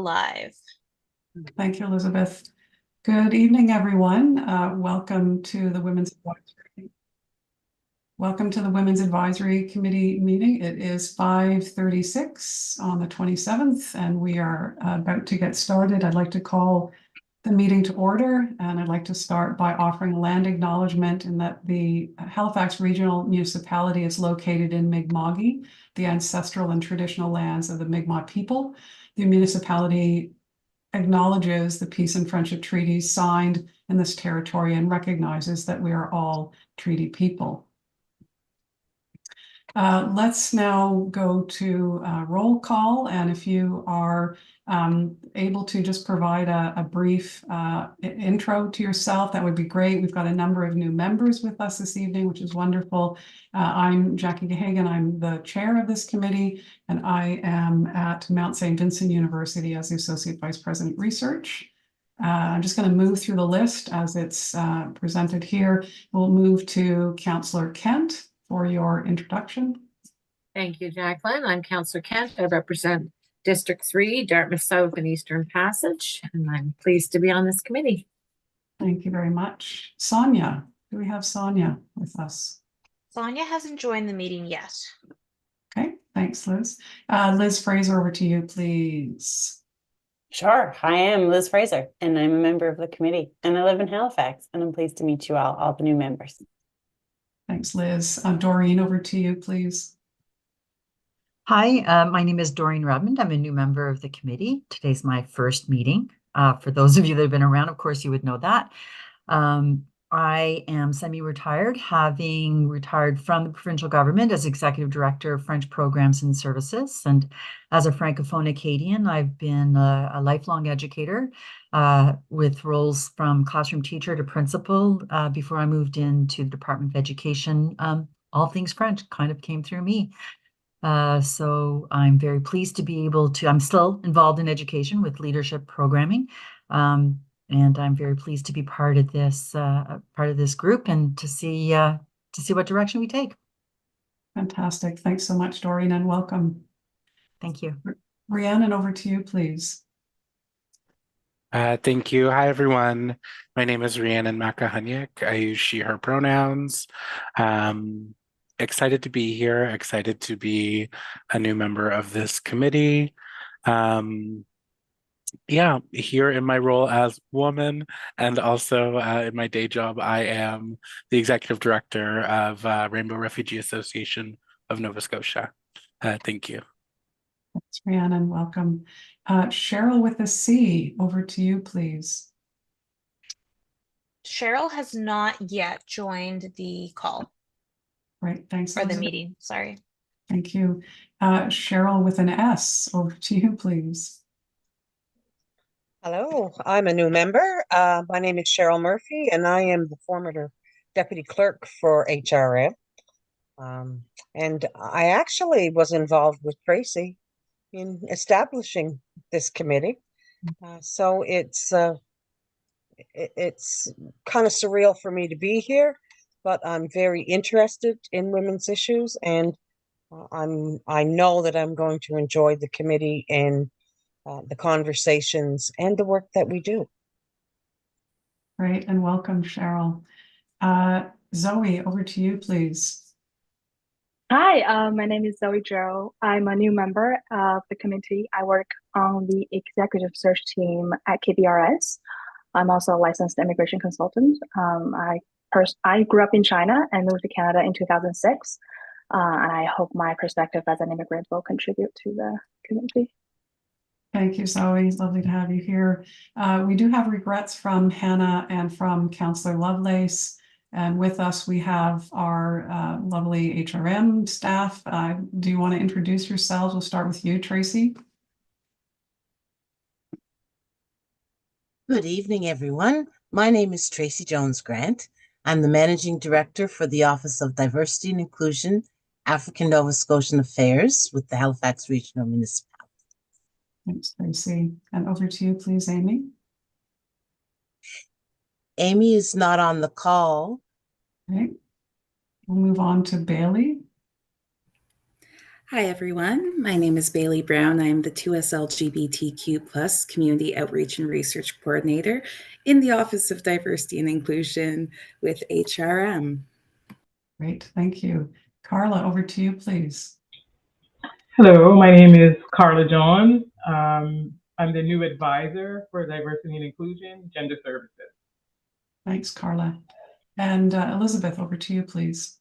live. Thank you, Elizabeth. Good evening, everyone. Welcome to the Women's Advisory Committee meeting. It is 5:36 on the 27th, and we are about to get started. I'd like to call the meeting to order, and I'd like to start by offering land acknowledgement in that the Halifax Regional Municipality is located in Mi'kma'ki, the ancestral and traditional lands of the Mi'kmaq people. The municipality acknowledges the peace and friendship treaties signed in this territory and recognizes that we are all treaty people. Let's now go to roll call, and if you are able to just provide a brief intro to yourself, that would be great. We've got a number of new members with us this evening, which is wonderful. I'm Jackie Gahagan. I'm the chair of this committee, and I am at Mount St. Vincent University as the Associate Vice President Research. I'm just going to move through the list as it's presented here. We'll move to Councillor Kent for your introduction. Thank you, Jacqueline. I'm Councillor Kent. I represent District 3, Dartmouth South and Eastern Passage, and I'm pleased to be on this committee. Thank you very much. Sonia, do we have Sonia with us? Sonia hasn't joined the meeting yet. Okay, thanks, Liz. Liz Fraser, over to you, please. Sure. Hi, I'm Liz Fraser, and I'm a member of the committee, and I live in Halifax, and I'm pleased to meet you all the new members. Thanks, Liz. Doreen, over to you, please. Hi, my name is Doreen Redmond. I'm a new member of the committee. Today's my first meeting. For those of you that have been around, of course, you would know that. I am semi-retired, having retired from the provincial government as Executive Director of French Programs and Services. And as a Francophone Acadian, I've been a lifelong educator with roles from classroom teacher to principal before I moved into the Department of Education. All things French kind of came through me. So I'm very pleased to be able to, I'm still involved in education with leadership programming. And I'm very pleased to be part of this group and to see what direction we take. Fantastic. Thanks so much, Doreen, and welcome. Thank you. Rhiannon, over to you, please. Thank you. Hi, everyone. My name is Rhiannon Makahanyik. I use she, her pronouns. Excited to be here, excited to be a new member of this committee. Yeah, here in my role as woman, and also in my day job, I am the executive director of Rainbow Refugee Association of Nova Scotia. Thank you. Thanks, Rhiannon. Welcome. Cheryl with a C, over to you, please. Cheryl has not yet joined the call. Right, thanks. For the meeting, sorry. Thank you. Cheryl with an S, over to you, please. Hello, I'm a new member. My name is Cheryl Murphy, and I am the former deputy clerk for HRM. And I actually was involved with Tracy in establishing this committee. So it's kind of surreal for me to be here, but I'm very interested in women's issues, and I know that I'm going to enjoy the committee and the conversations and the work that we do. Great, and welcome, Cheryl. Zoe, over to you, please. Hi, my name is Zoe Joe. I'm a new member of the committee. I work on the executive search team at KBRS. I'm also a licensed immigration consultant. I grew up in China and moved to Canada in 2006. And I hope my perspective as an immigrant will contribute to the community. Thank you, Zoe. Lovely to have you here. We do have regrets from Hannah and from Councillor Lovelace. And with us, we have our lovely HRM staff. Do you want to introduce yourselves? We'll start with you, Tracy. Good evening, everyone. My name is Tracy Jones Grant. I'm the Managing Director for the Office of Diversity and Inclusion, African Nova Scotian Affairs with the Halifax Regional Municipality. Thanks, Tracy. And over to you, please, Amy. Amy is not on the call. Okay. We'll move on to Bailey. Hi, everyone. My name is Bailey Brown. I am the 2S LGBTQ+ Community Outreach and Research Coordinator in the Office of Diversity and Inclusion with HRM. Great, thank you. Carla, over to you, please. Hello, my name is Carla John. I'm the new advisor for Diversity and Inclusion, Gender Services. Thanks, Carla. And Elizabeth, over to you, please.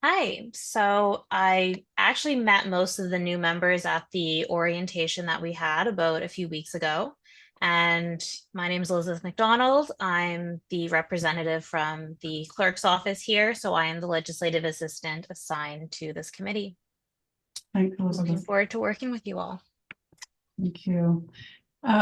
Hi. So I actually met most of the new members at the orientation that we had about a few weeks ago. And my name is Elizabeth McDonald. I'm the representative from the clerk's office here. So I am the legislative assistant assigned to this committee. Thank you, Looking Elizabeth. forward to working with you all. Thank you.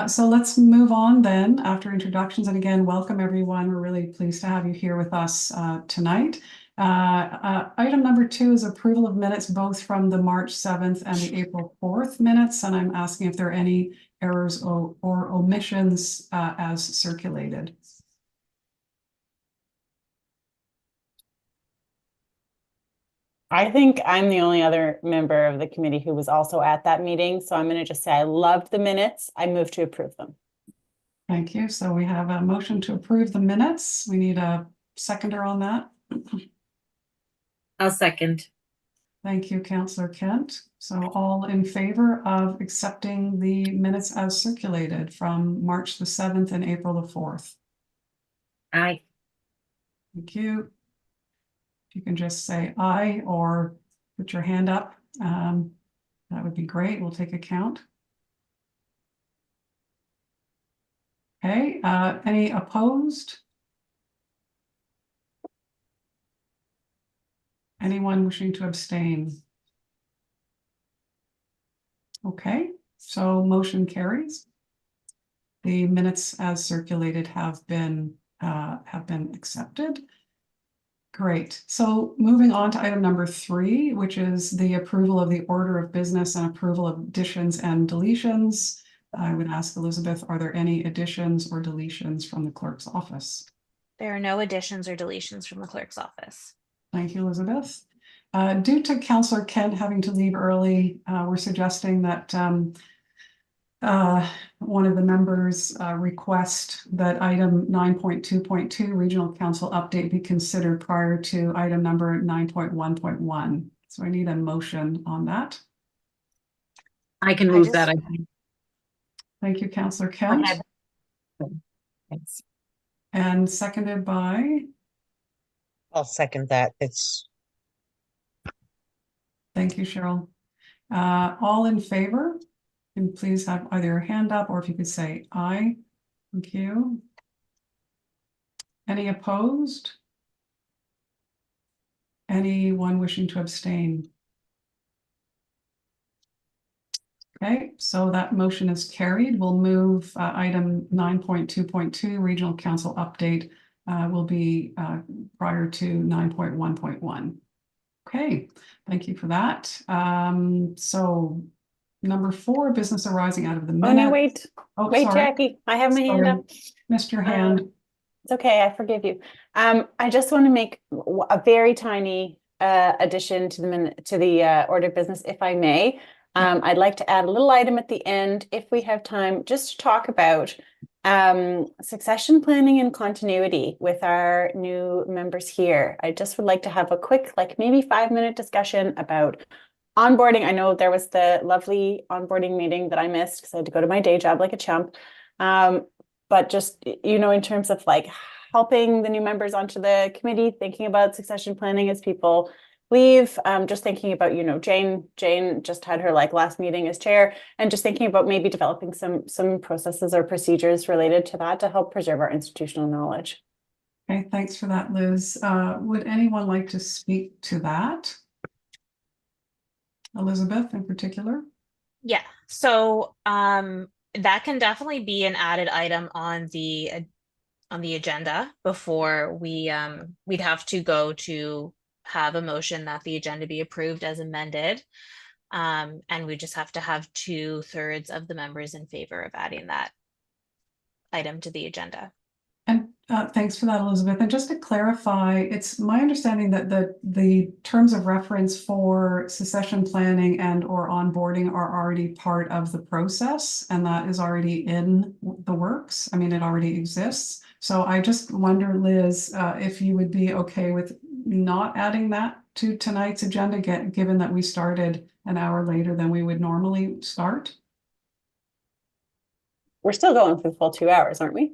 So let's move on then after introductions. And again, welcome everyone. We're really pleased to have you here with us tonight. Item number 2 is approval of minutes, both from the March 7th and the April 4th minutes. And I'm asking if there are any errors or omissions as circulated. I think I'm the only other member of the committee who was also at that meeting. So I'm going to just say I loved the minutes. I move to approve them. Thank you. So we have a motion to approve the minutes. We need a seconder on that. I'll second. Thank you, Councillor Kent. So all in favor of accepting the minutes as circulated from March the 7th and April the 4th? Aye. Thank you. If you can just say aye or put your hand up, that would be great. We'll take a count. Okay, any opposed? Anyone wishing to abstain? Okay, so motion carries. The minutes as circulated have been accepted. Great. So moving on to item number 3, which is the approval of the order of business and approval of additions and deletions. I would ask Elizabeth, are there any additions or deletions from the clerk's office? There are no additions or deletions from the clerk's office. Thank you, Elizabeth. Due to Councillor Kent having to leave early, we're suggesting that one of the members request that item 9.2.2 Regional Council update be considered prior to item number 9.1.1. So I need a motion on that. I can move that. I think. Thank you, Councillor Kent. Thanks. And seconded by? I'll second that. Thank you, Cheryl. All in favor? And please have either your hand up or if you could say aye. Thank you. Any opposed? Anyone wishing to abstain? Okay, so that motion is carried. We'll move item 9.2.2 Regional Council update will be prior to 9.1.1. Okay, thank you for that. So number 4, business arising out of the minute. Oh, no, wait. Oh, wait, sorry. Jackie, I have my hand Sorry. up. Missed your hand. It's okay, I forgive you. I just want to make a very tiny addition to the order of business, if I may. I'd like to add a little item at the end, if we have time, just to talk about succession planning and continuity with our new members here. I just would like to have a quick, like maybe 5-minute discussion about onboarding. I know there was the lovely onboarding meeting that I missed because I had to go to my day job like a champ. But just, you know, in terms of like helping the new members onto the committee, thinking about succession planning as people leave, just thinking about, you know, Jane just had her like last meeting as chair, and just thinking about maybe developing some processes or procedures related to that to help preserve our institutional knowledge. Okay, thanks for that, Liz. Would anyone like to speak to that? Elizabeth in particular? Yeah, so that can definitely be an added item on the agenda before we we'd have to go to have a motion that the agenda be approved as amended. And we just have to have 2/3 of the members in favor of adding that item to the agenda. And Thanks for that, Elizabeth. And just to clarify, it's my understanding that the terms of reference for succession planning and or onboarding are already part of the process, and that is already in the works. I mean, it already exists. So I just wonder, Liz, if you would be okay with not adding that to tonight's agenda, given that we started an hour later than we would normally start? We're still going for the full 2 hours, aren't we?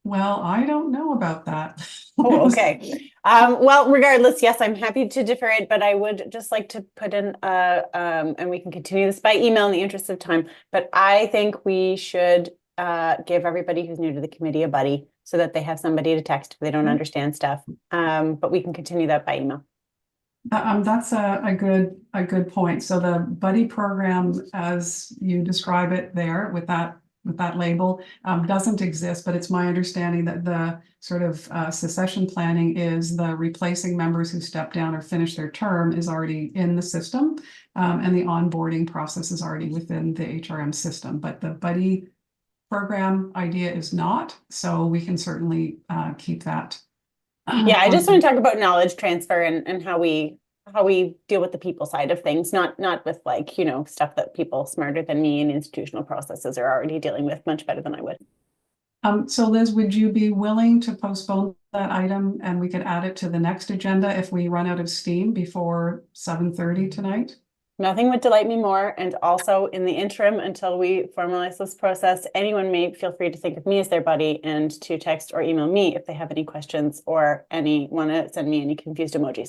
Well, I don't know about that. Oh, okay. Well, regardless, yes, I'm happy to defer it, but I would just like to put in, and we can continue this by email in the interest of time, but I think we should give everybody who's new to the committee a buddy so that they have somebody to text if they don't understand stuff. But we can continue that by email. That's a good point. So the buddy program, as you describe it there with that label, doesn't exist, but it's my understanding that the sort of succession planning is the replacing members who step down or finish their term is already in the system, and the onboarding process is already within the HRM system, but the buddy program idea is not, so we can certainly keep that. Yeah, I just want to talk about knowledge transfer and how we deal with the people side of things, not with like, you know, stuff that people smarter than me in institutional processes are already dealing with much better than I would. So Liz, would you be willing to postpone that item and we could add it to the next agenda if we run out of steam before 7:30 tonight? Nothing would delight me more. And also in the interim, until we formalize this process, anyone may feel free to think of me as their buddy and to text or email me if they have any questions or want to send me any confused emojis.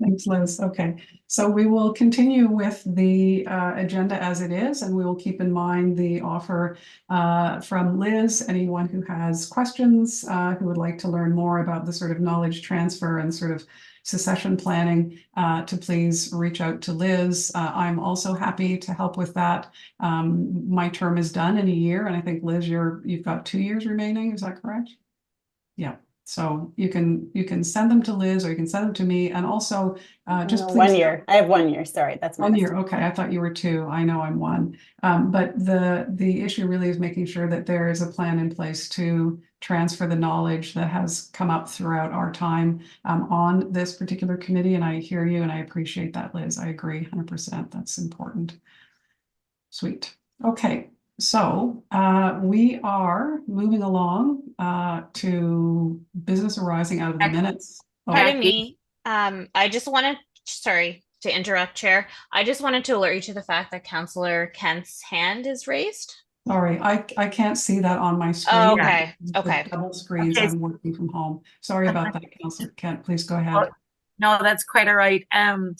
Thanks, Liz. Okay, so we will continue with the agenda as it is, and we will keep in mind the offer from Liz. Anyone who has questions, who would like to learn more about the sort of knowledge transfer and sort of succession planning, to please reach out to Liz. I'm also happy to help with that. My term is done in a year, and I think Liz, you've got 2 years remaining. Is that correct? Yeah. So you can send them to Liz or you can send them to me, and also just please. 1 year. I have 1 year. Sorry, that's my 1 year. Okay, I thought you were 2. I know I'm 1. But the issue really is making sure that there is a plan in place to transfer the knowledge that has come up throughout our time on this particular committee. And I hear you and I appreciate that, Liz. I agree 100%. That's important. Sweet. Okay. So we are moving along to business arising out of the minutes. Pardon me. I just wanted, sorry to interrupt, Chair. I just wanted to alert you to the fact that Councillor Kent's hand is raised. Sorry, I can't see that on my screen. Oh, okay. Okay. Double screens. Okay. I'm working from home. Sorry about that, Councillor Kent. Please go ahead. No, that's quite all right. And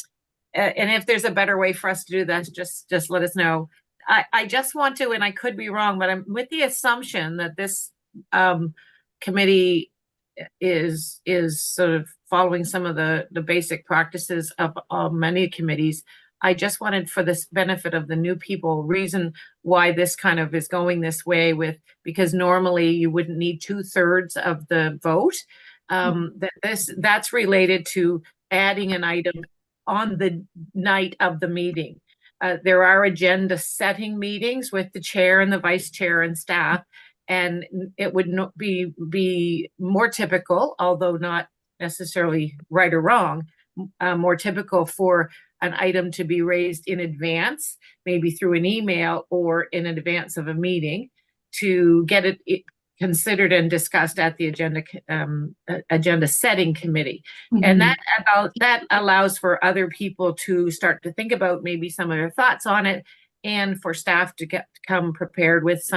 if there's a better way for us to do that, just let us know. I just want to, and I could be wrong, but I'm with the assumption that this committee is sort of following some of the basic practices of many committees. I just wanted, for this benefit of the new people, reason why this kind of is going this way because normally you wouldn't need 2/3 of the vote. That's related to adding an item on the night of the meeting. There are agenda setting meetings with the chair and the vice chair and staff, and it would be more typical, although not necessarily right or wrong, more typical for an item to be raised in advance, maybe through an email or in advance of a meeting, to get it considered and discussed at the agenda setting committee. Mm-hmm. And that allows for other people to start to think about maybe some of their thoughts on it, and for staff to come prepared with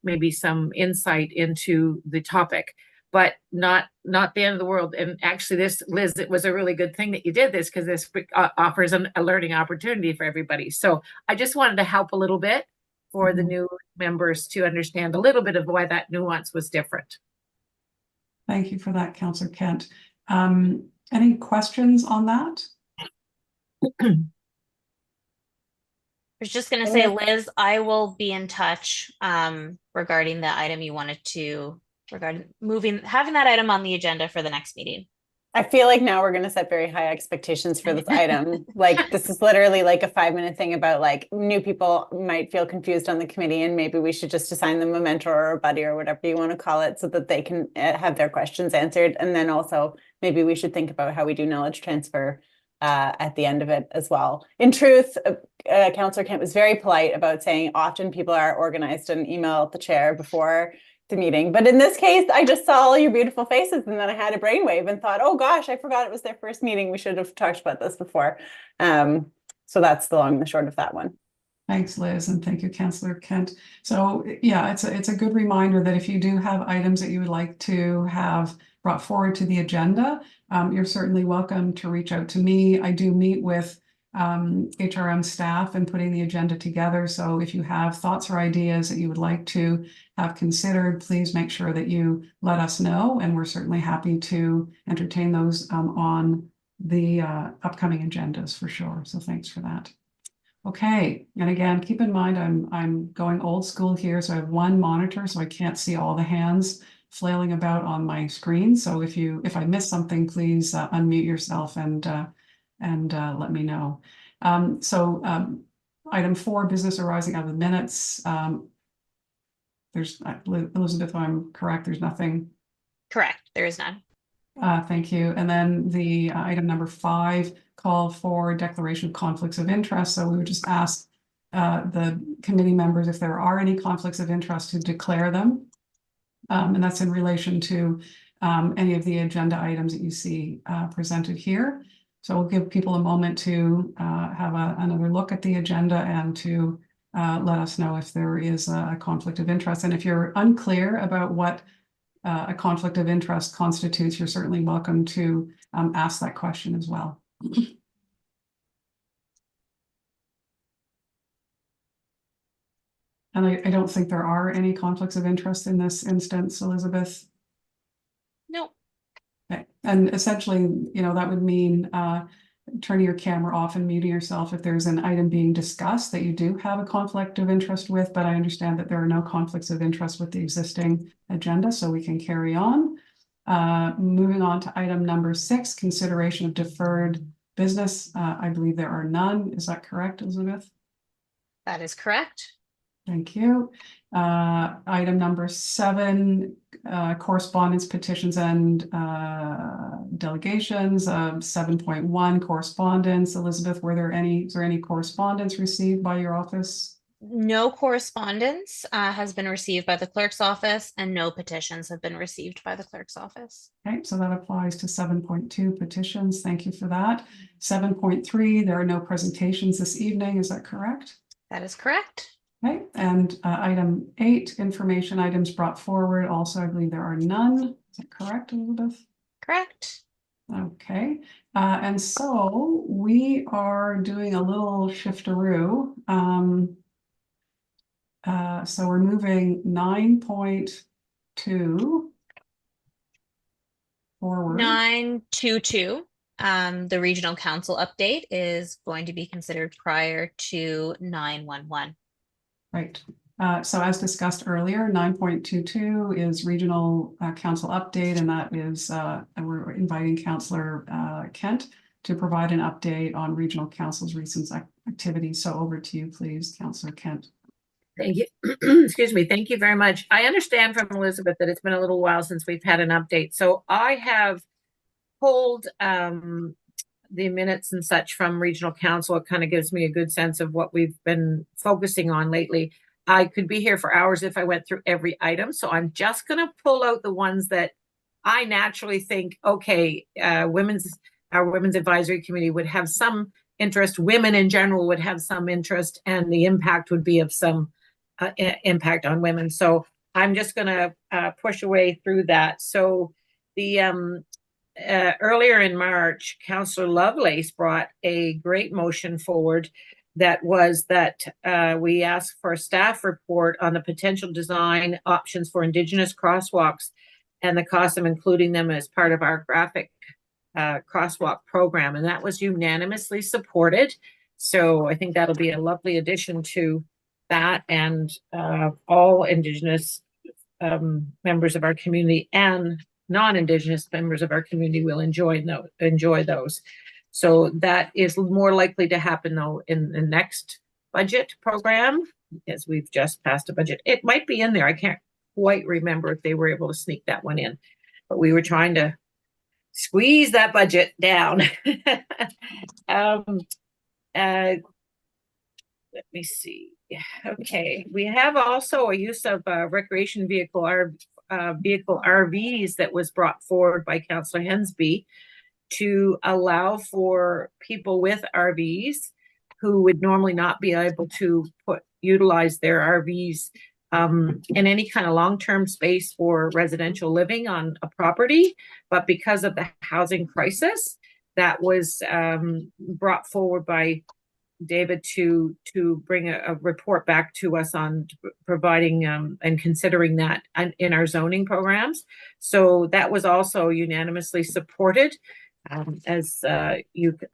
maybe some insight into the topic, but not the end of the world. And actually this, Liz, it was a really good thing that you did this, because this offers a learning opportunity for everybody. So I just wanted to help a little bit for the new members to understand a little bit of why that nuance was different. Thank you for that, Councillor Kent. Any questions on that? I was just going to say, Liz, I will be in touch regarding the item you wanted to, regarding having that item on the agenda for the next meeting. I feel like now we're going to set very high expectations for this item. Like this is literally like a 5-minute thing about like new people might feel confused on the committee, and maybe we should just assign them a mentor or a buddy or whatever you want to call it so that they can have their questions answered. And then also maybe we should think about how we do knowledge transfer at the end of it as well. In truth, Councillor Kent was very polite about saying often people are organized and email the chair before the meeting. But in this case, I just saw all your beautiful faces and then I had a brainwave and thought, oh gosh, I forgot it was their first meeting. We should have talked about this before. So that's the long and the short of that one. Thanks, Liz, and thank you, Councillor Kent. So yeah, it's a good reminder that if you do have items that you would like to have brought forward to the agenda, you're certainly welcome to reach out to me. I do meet with HRM staff and putting the agenda together. So if you have thoughts or ideas that you would like to have considered, please make sure that you let us know. And we're certainly happy to entertain those on the upcoming agendas for sure. So thanks for that. Okay, and again, keep in mind, I'm going old school here. So I have one monitor, so I can't see all the hands flailing about on my screen. So if I miss something, please unmute yourself and let me know. Item 4, business arising out of the minutes. There's Elizabeth, if I'm correct, there's nothing. Correct, there is none. Thank you. And then the item number 5, call for declaration of conflicts of interest. So we would just ask the committee members if there are any conflicts of interest to declare them. And that's in relation to any of the agenda items that you see presented here. So we'll give people a moment to have another look at the agenda and to let us know if there is a conflict of interest. And if you're unclear about what a conflict of interest constitutes, you're certainly welcome to ask that question as well. And I don't think there are any conflicts of interest in this instance, Elizabeth. No. Okay. And essentially, that would mean turning your camera off and muting yourself if there's an item being discussed that you do have a conflict of interest with, but I understand that there are no conflicts of interest with the existing agenda, so we can carry on. Moving on to item number 6, consideration of deferred business. I believe there are none. Is that correct, Elizabeth? That is correct. Thank you. Item number 7, correspondence, petitions, and delegations. 7.1, correspondence. Elizabeth, is there any correspondence received by your office? No correspondence has been received by the clerk's office, and no petitions have been received by the clerk's office. Okay, so that applies to 7.2 petitions. Thank you for that. 7.3, there are no presentations this evening. Is that correct? That is correct. Okay, and item 8, information items brought forward. Also, I believe there are none. Is that correct, Elizabeth? Correct. Okay, and so we are doing a little shiftaroo. So we're moving 9.2 forward. 9.2.2. The regional council update is going to be considered prior to 9.1.1. Right. So as discussed earlier, 9.22 is regional council update, and that is we're inviting Councillor Kent to provide an update on regional council's recent activities. So over to you, please, Councillor Kent. Thank you. Excuse me. Thank you very much. I understand from Elizabeth that it's been a little while since we've had an update. So I have pulled the minutes and such from regional council. It kind of gives me a good sense of what we've been focusing on lately. I could be here for hours if I went through every item. So I'm just going to pull out the ones that I naturally think, okay, our Women's Advisory Committee would have some interest. Women in general would have some interest, and the impact would be of some impact on women. So I'm just going to push away through that. So the earlier in March, Councillor Lovelace brought a great motion forward that was that we asked for a staff report on the potential design options for Indigenous crosswalks and the cost of including them as part of our graphic crosswalk program. And that was unanimously supported. So I think that'll be a lovely addition to that, and all Indigenous members of our community and non-Indigenous members of our community will enjoy those. So that is more likely to happen though in the next budget program, as we've just passed a budget. It might be in there. I can't quite remember if they were able to sneak that one in, but we were trying to squeeze that budget down. Let me see. Okay, we have also a use of recreation vehicle RVs that was brought forward by Councillor Hensby to allow for people with RVs who would normally not be able to utilize their RVs in any kind of long-term space for residential living on a property. But because of the housing crisis, that was brought forward by David to bring a report back to us on providing and considering that in our zoning programs. So that was also unanimously supported. As I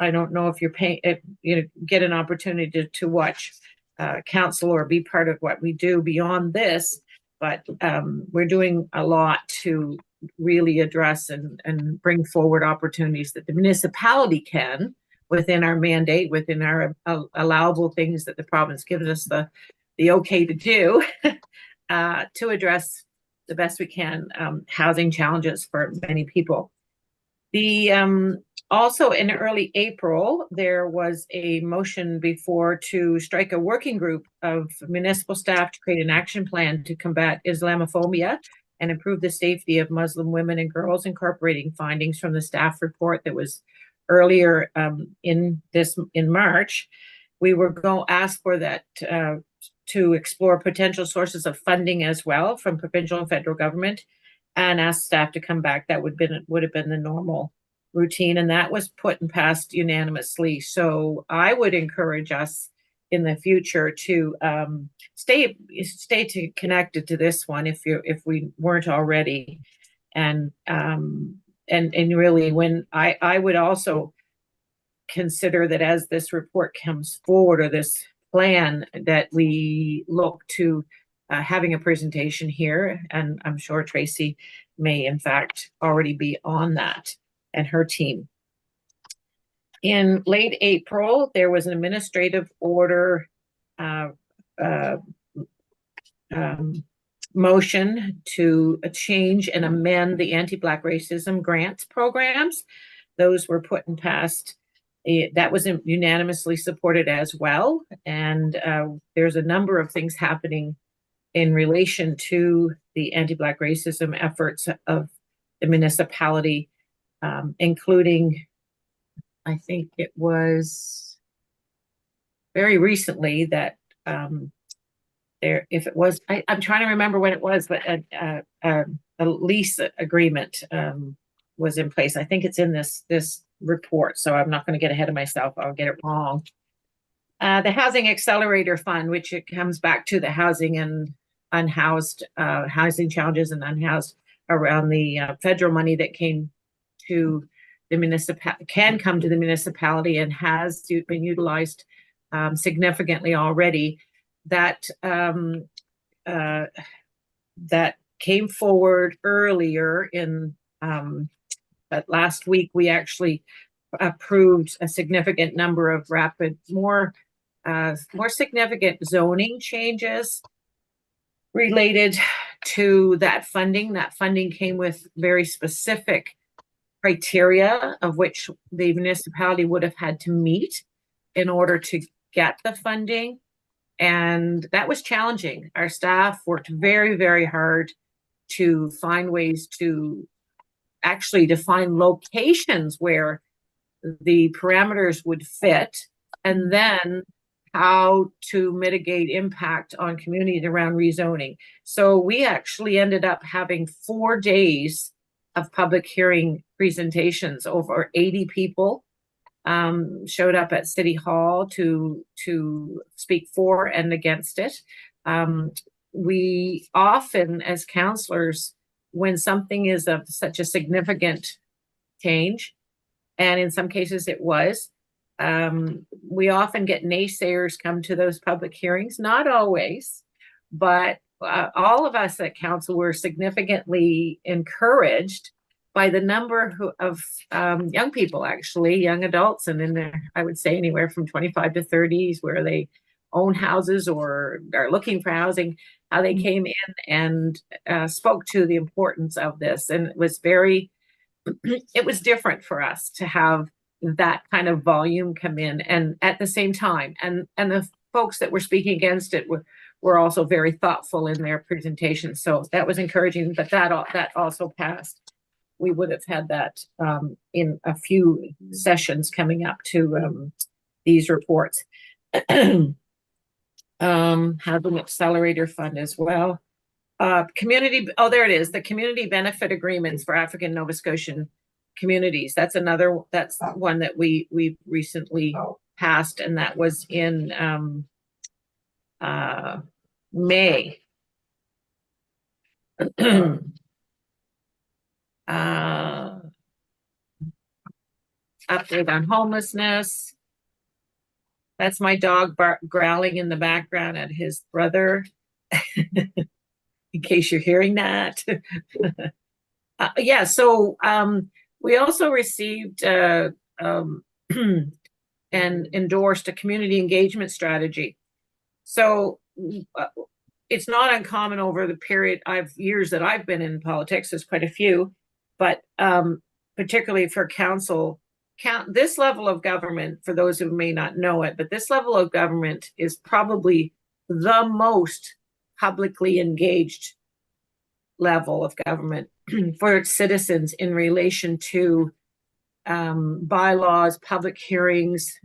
don't know if you get an opportunity to watch council or be part of what we do beyond this, but we're doing a lot to really address and bring forward opportunities that the municipality can, within our mandate, within our allowable things that the province gives us the okay to do, to address the best we can housing challenges for many people. Also in early April, there was a motion before to strike a working group of municipal staff to create an action plan to combat Islamophobia and improve the safety of Muslim women and girls, incorporating findings from the staff report that was earlier in March. We were going to ask for that to explore potential sources of funding as well from provincial and federal government, and ask staff to come back. That would have been the normal routine, and that was put and passed unanimously. So I would encourage us in the future to stay connected to this one if we weren't already, and really, when I would also consider that as this report comes forward, or this plan, that we look to having a presentation here, and I'm sure Tracy may in fact already be on that, and her team. In late April, there was an administrative order motion to change and amend the anti-Black racism grants programs. Those were put and passed. That was unanimously supported as well. And there's a number of things happening in relation to the anti-Black racism efforts of the municipality, including, I think it was very recently that I'm trying to remember when it was, but a lease agreement was in place. I think it's in this report, so I'm not going to get ahead of myself. I'll get it wrong. The Housing Accelerator Fund, which it comes back to the housing and unhoused, housing challenges and unhoused around the federal money that came to the municipality, can come to the municipality and has been utilized significantly already. That came forward earlier in, but last week we actually approved a significant number of more significant zoning changes related to that funding. That funding came with very specific criteria of which the municipality would have had to meet in order to get the funding. And that was challenging. Our staff worked very, very hard to find ways to actually define locations where the parameters would fit, and then how to mitigate impact on communities around rezoning. So we actually ended up having 4 days of public hearing presentations. Over 80 people showed up at City Hall to speak for and against it. We often, as councillors, when something is of such a significant change, and in some cases it was, we often get naysayers come to those public hearings. Not always, but all of us at council were significantly encouraged by the number of young people, actually, young adults, and in there, I would say anywhere from 25 to 30s, where they own houses or are looking for housing, how they came in and spoke to the importance of this. And it was it was different for us to have that kind of volume come in, and at the same time, and the folks that were speaking against it were also very thoughtful in their presentation. So that was encouraging, but that also passed. We would have had that in a few sessions coming up to these reports. Housing Accelerator Fund as well. Community, oh, there it is, the community benefit agreements for African Nova Scotian communities. That's one that we recently passed, and that was in May. Update on homelessness. That's my dog growling in the background at his brother, in case you're hearing that. Yeah, so we also received and endorsed a community engagement strategy. So it's not uncommon over the years that I've been in politics, there's quite a few, but particularly for this level of government, for those who may not know it, but this level of government is probably the most publicly engaged level of government for its citizens in relation to bylaws, public hearings,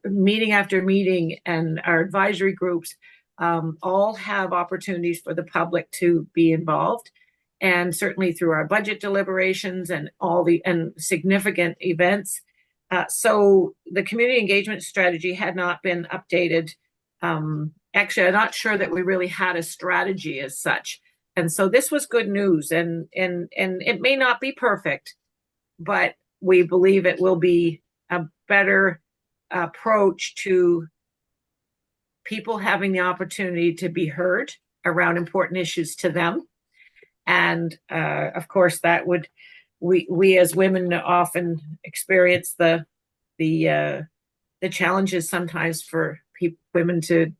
meeting after meeting, and our advisory groups all have opportunities for the public to be involved. And certainly through our budget deliberations and significant events. So the community engagement strategy had not been updated. Actually, I'm not sure that we really had a strategy as such. And so this was good news, and it may not be perfect, but we believe it will be a better approach to people having the opportunity to be heard around important issues to them. And of course, that we as women often experience the challenges sometimes for women to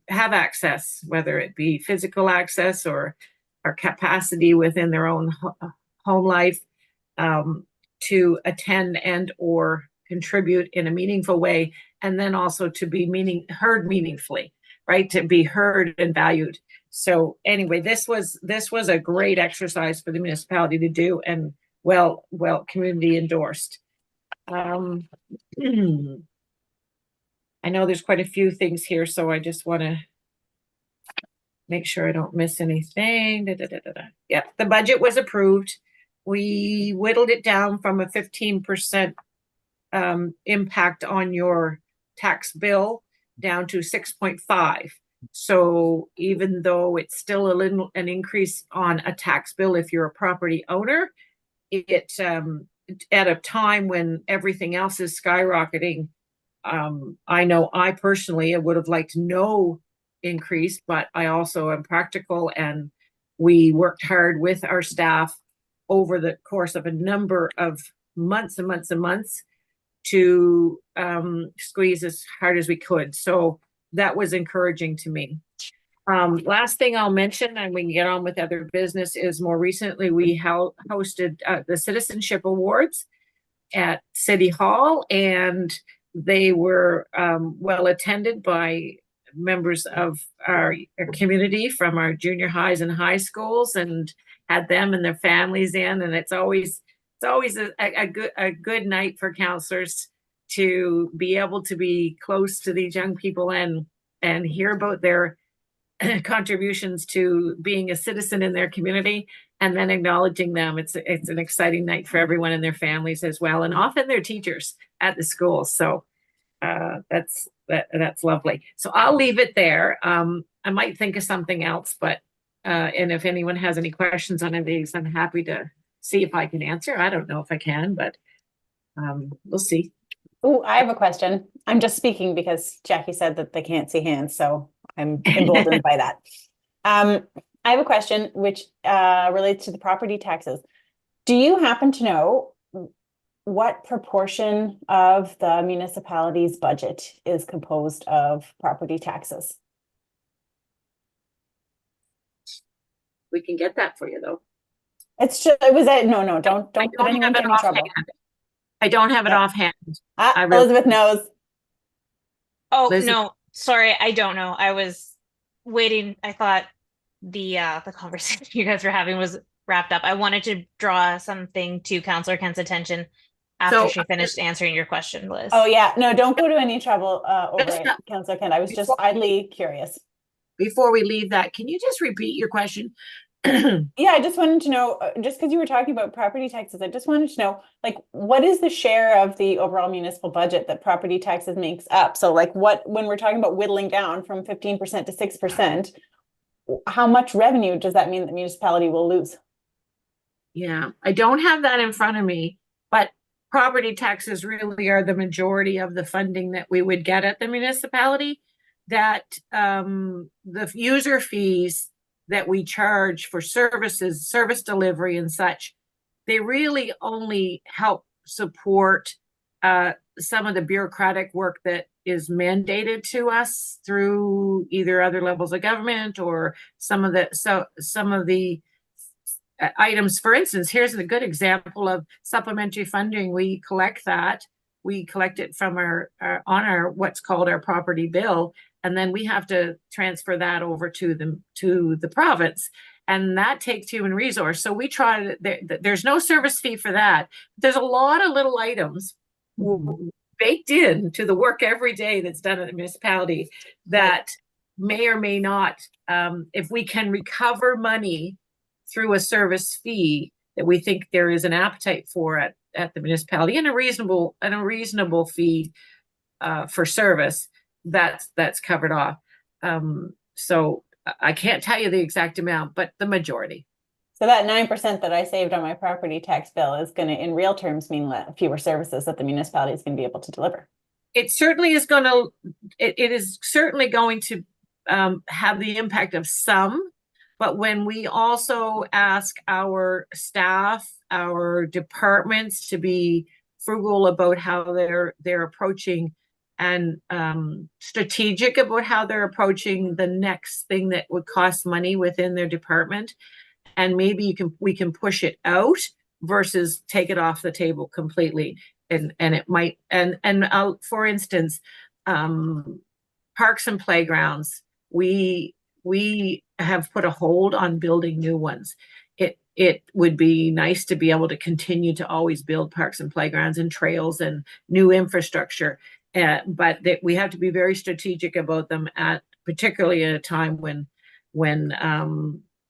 have access, whether it be physical access or capacity within their own home life, to attend and or contribute in a meaningful way, and then also to be heard meaningfully, right? To be heard and valued. So anyway, this was a great exercise for the municipality to do, and well community endorsed. I know there's quite a few things here, so I just want to make sure I don't miss anything. Yeah, the budget was approved. We whittled it down from a 15% impact on your tax bill down to 6.5. So even though it's still an increase on a tax bill if you're a property owner, it at a time when everything else is skyrocketing, I know I personally would have liked no increase, but I also am practical, and we worked hard with our staff over the course of a number of months and months and months to squeeze as hard as we could. So that was encouraging to me. Last thing I'll mention, and we can get on with other business, is more recently we hosted the Citizenship Awards at City Hall, and they were well attended by members of our community from our junior highs and high schools, and had them and their families in. And it's always a good night for counselors to be able to be close to these young people and hear about their contributions to being a citizen in their community, and then acknowledging them. It's an exciting night for everyone and their families as well, and often their teachers at the schools. So that's lovely. So I'll leave it there. I might think of something else, but and if anyone has any questions on any of these, I'm happy to see if I can answer. I don't know if I can, but we'll see. Oh, I have a question. I'm just speaking because Jackie said that they can't see hands, so I'm emboldened by that. I have a question which relates to the property taxes. Do you happen to know what proportion of the municipality's budget is composed of property taxes? We can get that for you though. It's just, it was that, no, don't I put anyone to any trouble. I don't have it Yeah. offhand. Elizabeth knows. Oh, Liz- no, sorry, I don't know. I was waiting. I thought the conversation you guys were having was wrapped up. I wanted to draw something to Councillor Kent's attention after So, she finished answering your question, Liz. Oh yeah, no, don't go to any trouble over Just it, not- Councillor Kent. I was just Before- idly curious. Before we leave that, can you just repeat your question? Yeah, I just wanted to know, just because you were talking about property taxes, I just wanted to know, like, what is the share of the overall municipal budget that property taxes makes up? So like when we're talking about whittling down from 15% to 6%, how much revenue does that mean the municipality will lose? Yeah, I don't have that in front of me, but property taxes really are the majority of the funding that we would get at the municipality. That the user fees that we charge for services, service delivery and such, they really only help support some of the bureaucratic work that is mandated to us through either other levels of government or some of the items. For instance, here's a good example of supplementary funding. We collect it from our what's called our property bill, and then we have to transfer that over to the province, and that takes human resource. So we try to, there's no service fee for that. There's a lot of little items baked in to the work every day that's done at the municipality that may or may not, if we can recover money through a service fee that we think there is an appetite for at the municipality, and a reasonable fee for service, that's covered off. So I can't tell you the exact amount, but the majority. So that 9% that I saved on my property tax bill is going to, in real terms, mean fewer services that the municipality is going to be able to deliver. It certainly is going to. It is certainly going to have the impact of some. But when we also ask our staff, our departments to be frugal about how they're approaching and strategic about how they're approaching the next thing that would cost money within their department, and maybe we can push it out versus take it off the table completely. And it might, and for instance, parks and playgrounds, we have put a hold on building new ones. It would be nice to be able to continue to always build parks and playgrounds and trails and new infrastructure, but that we have to be very strategic about them, particularly at a time when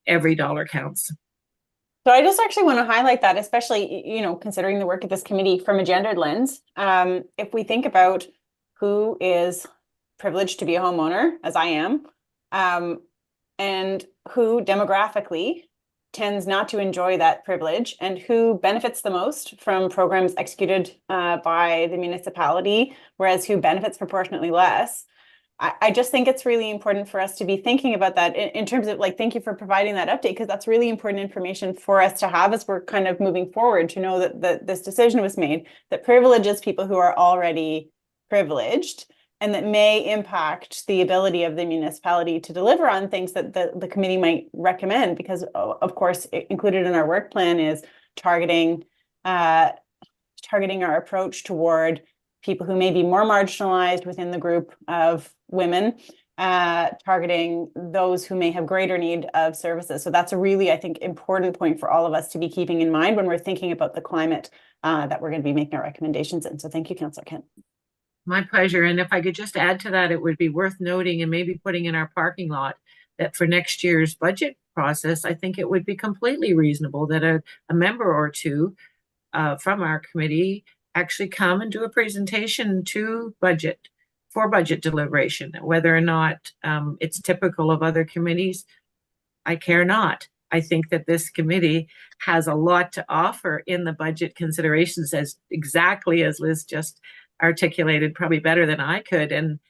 every dollar counts. So I just actually want to highlight that, especially, considering the work of this committee from a gendered lens. If we think about who is privileged to be a homeowner, as I am, and who demographically tends not to enjoy that privilege, and who benefits the most from programs executed by the municipality, whereas who benefits proportionately less. I just think it's really important for us to be thinking about that in terms of, like, thank you for providing that update, because that's really important information for us to have as we're kind of moving forward, to know that this decision was made that privileges people who are already privileged, and that may impact the ability of the municipality to deliver on things that the committee might recommend, because of course included in our work plan is targeting our approach toward people who may be more marginalized within the group of women, targeting those who may have greater need of services. So that's a really, I think, important point for all of us to be keeping in mind when we're thinking about the climate that we're going to be making our recommendations in. So thank you, Councillor Kent. My pleasure. And if I could just add to that, it would be worth noting and maybe putting in our parking lot that for next year's budget process, I think it would be completely reasonable that a member or two from our committee actually come and do a presentation for budget deliberation. Whether or not it's typical of other committees, I care not. I think that this committee has a lot to offer in the budget considerations, as exactly as Liz just articulated, probably better than I could, and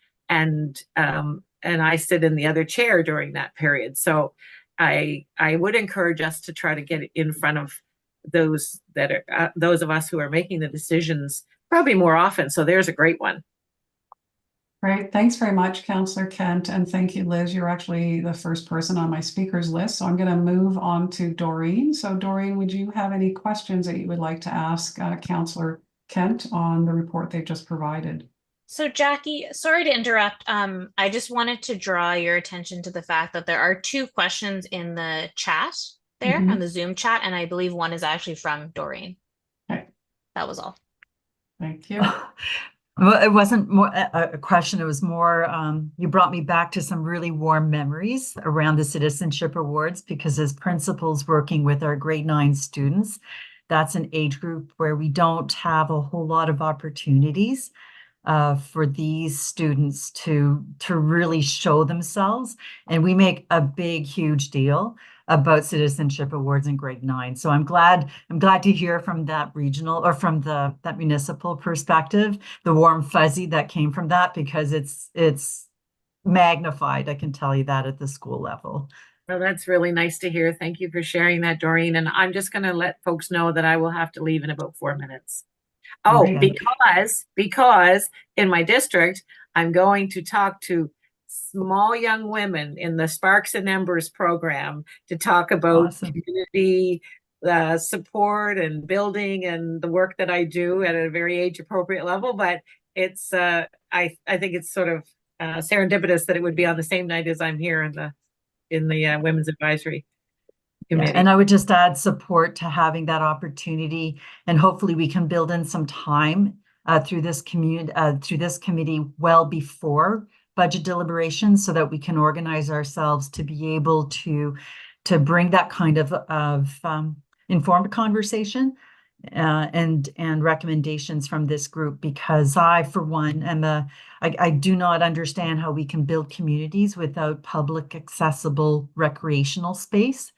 I sit in the other chair during that period. So I would encourage us to try to get in front of those that are those of us who are making the decisions probably more often. So there's a great one. Great. Thanks very much, Councillor Kent. And thank you, Liz. You're actually the first person on my speakers list. So I'm going to move on to Doreen. So Doreen, would you have any questions that you would like to ask Councillor Kent on the report they've just provided? So Jackie, sorry to interrupt. I just wanted to draw your attention to the fact that there are 2 questions in the chat there, on the Zoom chat, and I believe one is actually from Doreen. Okay. That was all. Thank you. Well, it wasn't more a question. It was more, you brought me back to some really warm memories around the Citizenship Awards, because as principals working with our grade 9 students, that's an age group where we don't have a whole lot of opportunities for these students to really show themselves. And we make a big, huge deal about Citizenship Awards in grade 9. So I'm glad to hear from that regional, or from that municipal perspective, the warm fuzzy that came from that, because it's magnified. I can tell you that at the school level. Well, that's really nice to hear. Thank you for sharing that, Doreen. And I'm just going to let folks know that I will have to leave in about 4 minutes. Oh, Okay. because in my district, I'm going to talk to small young women in the Sparks and Embers program to talk about Awesome. community support and building and the work that I do at a very age appropriate level. But it's I think it's sort of serendipitous that it would be on the same night as I'm here in the Women's Advisory Committee. Yeah, and I would just add support to having that opportunity, and hopefully we can build in some time through this committee well before budget deliberations, so that we can organize ourselves to be able to bring that kind of informed conversation and recommendations from this group, because I, for one, I do not understand how we can build communities without public accessible recreational space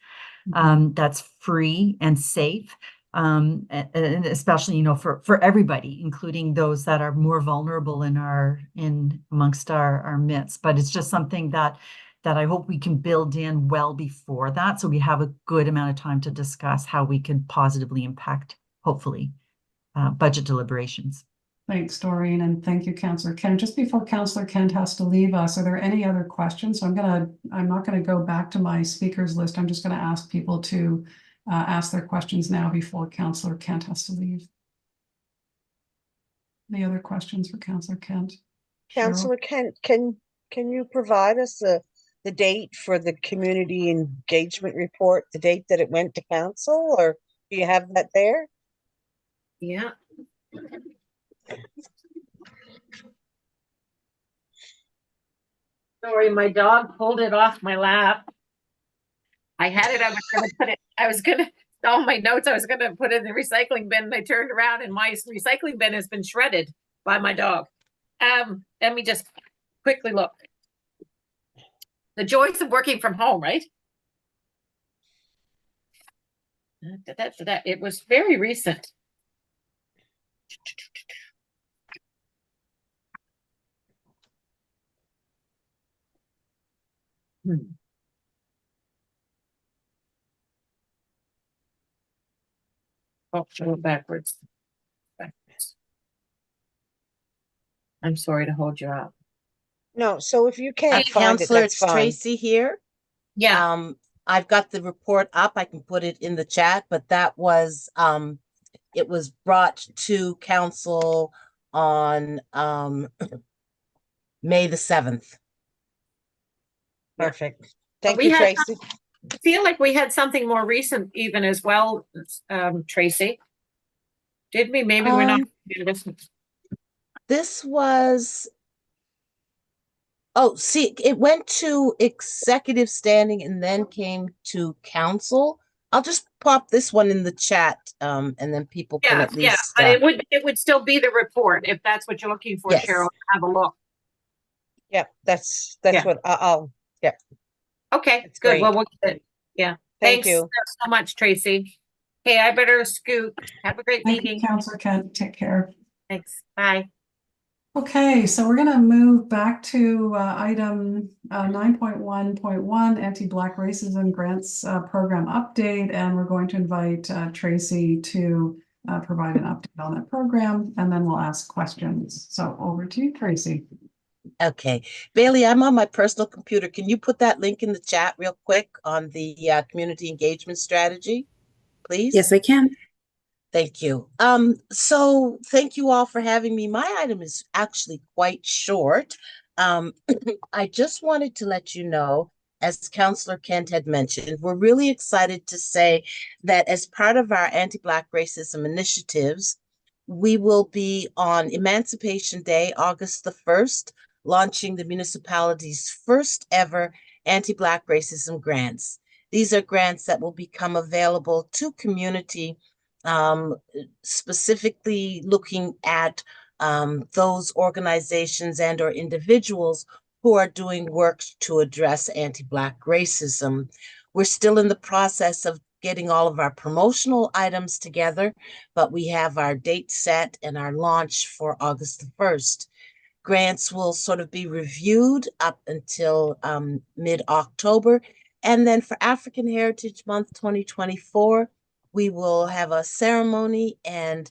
that's free and safe, and especially, for everybody, including those that are more vulnerable amongst our midst. But it's just something that I hope we can build in well before that, so we have a good amount of time to discuss how we could positively impact, hopefully, budget deliberations. Thanks, Doreen, and thank you, Councillor Kent. Just before Councillor Kent has to leave us, are there any other questions? So I'm not gonna go back to my speakers list. I'm just gonna ask people to ask their questions now before Councillor Kent has to leave. Any other questions for Councillor Kent? Councillor Kent, can you provide us the date for the community engagement report, the date that it went to council, or do you have that there? Yeah. Sorry, my dog pulled it off my lap. I had it, all my notes, I was gonna put it in the recycling bin, and I turned around and my recycling bin has been shredded by my dog. Let me just quickly look. The joys of working from home, right? It was very recent. Oh, go backwards. I'm sorry to hold you up. No, so if you can't find it, Councillor, that's it's fine. Tracy here. Yeah. I've got the report up. I can put it in the chat, but that was it was brought to council on May the 7th. Perfect. Thank We you, had- Tracy. I feel like we had something more recent even as well, Tracy. Did we? Maybe we're not listening. This was, oh, see, it went to executive standing and then came to council. I'll just pop this one in the chat, and then people can at least. But it would still be the report if that's what you're looking for, Yes. Cheryl. Have a look. Yeah, that's Yeah. what I'll. Yeah. Okay, It's good. great. Well, we'll get it. Yeah. Thank Thanks you. so much, Tracy. Hey, I better scoot. Have a great Thank you, meeting. Councillor Kent. Take care. Thanks. Bye. Okay, so we're going to move back to item 9.1.1, Anti-Black Racism Grants Program Update, and we're going to invite Tracy to provide an update on that program, and then we'll ask questions. So over to you, Tracy. Okay, Bailey, I'm on my personal computer. Can you put that link in the chat real quick on the community engagement strategy, please? Yes, I can. Thank you. So thank you all for having me. My item is actually quite short. I just wanted to let you know, as Councillor Kent had mentioned, we're really excited to say that as part of our anti-Black racism initiatives, we will be on Emancipation Day, August the 1st, launching the municipality's first ever anti-Black racism grants. These are grants that will become available to community, specifically looking at those organizations and or individuals who are doing work to address anti-Black racism. We're still in the process of getting all of our promotional items together, but we have our date set and our launch for August the 1st. Grants will sort of be reviewed up until mid-October. And then for African Heritage Month 2024, we will have a ceremony and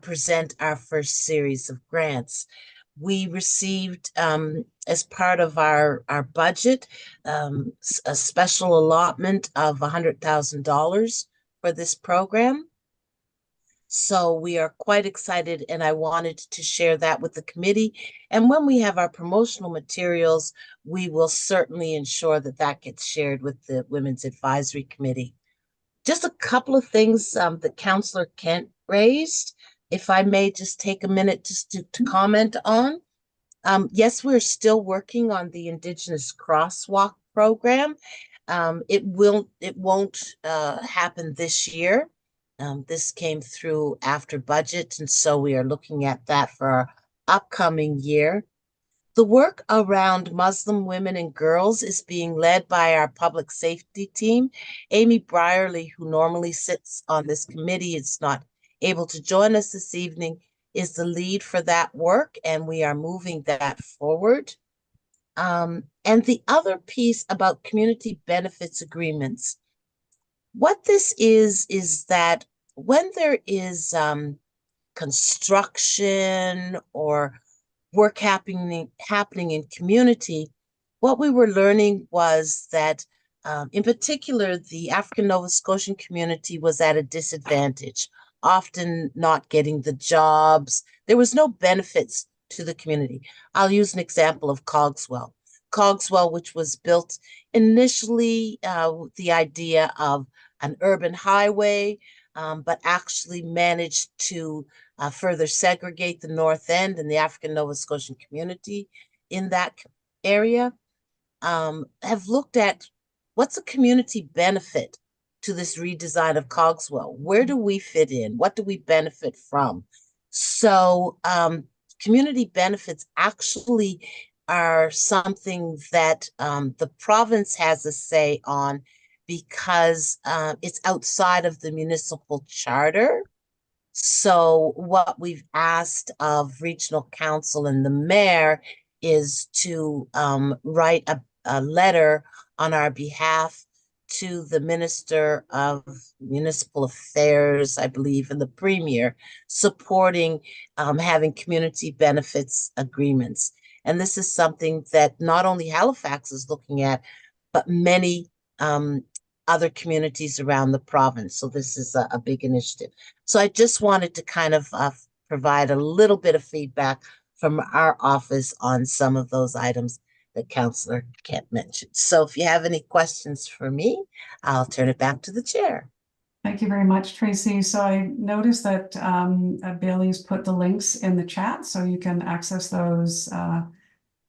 present our first series of grants. We received, as part of our budget, a special allotment of $100,000 for this program. So we are quite excited, and I wanted to share that with the committee. And when we have our promotional materials, we will certainly ensure that that gets shared with the Women's Advisory Committee. Just a couple of things that Councillor Kent raised, if I may just take a minute just to comment on. Yes, we're still working on the Indigenous Crosswalk program. It won't happen this year. This came through after budget, and so we are looking at that for our upcoming year. The work around Muslim women and girls is being led by our public safety team. Amy Brierly, who normally sits on this committee, is not able to join us this evening, is the lead for that work, and we are moving that forward. And the other piece about community benefits agreements. What this is that when there is construction or work happening in community, what we were learning was that in particular, the African Nova Scotian community was at a disadvantage, often not getting the jobs. There was no benefits to the community. I'll use an example of Cogswell. Cogswell, which was built initially with the idea of an urban highway, but actually managed to further segregate the North End and the African Nova Scotian community in that area, have looked at what's a community benefit to this redesign of Cogswell. Where do we fit in? What do we benefit from? So community benefits actually are something that the province has a say on, because it's outside of the municipal charter. So what we've asked of regional council and the mayor is to write a letter on our behalf to the Minister of Municipal Affairs, I believe, and the Premier, supporting having community benefits agreements. And this is something that not only Halifax is looking at, but many other communities around the province. So this is a big initiative. So I just wanted to kind of provide a little bit of feedback from our office on some of those items that Councillor Kent mentioned. So if you have any questions for me, I'll turn it back to the chair. Thank you very much, Tracy. So I noticed that Bailey's put the links in the chat, so you can access those from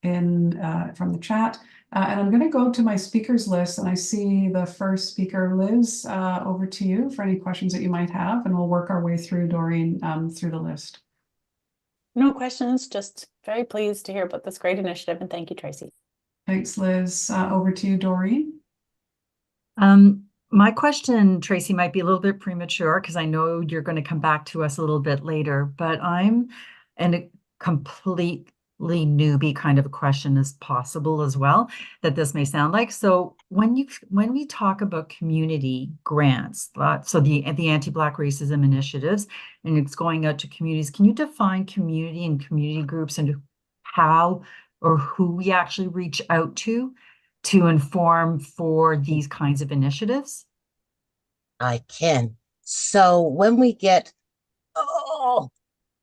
the chat. And I'm going to go to my speakers list, and I see the first speaker, Liz. Over to you for any questions that you might have, and we'll work our way through, Doreen, through the list. No questions, just very pleased to hear about this great initiative, and thank you, Tracy. Thanks, Liz. Over to you, Doreen. My question, Tracy, might be a little bit premature because I know you're going to come back to us a little bit later, but I'm completely newbie kind of a question as possible as well, that this may sound like. So when we talk about community grants, so the anti-Black racism initiatives, and it's going out to communities, can you define community and community groups and how or who we actually reach out to inform for these kinds of initiatives? I can. So when we get, oh,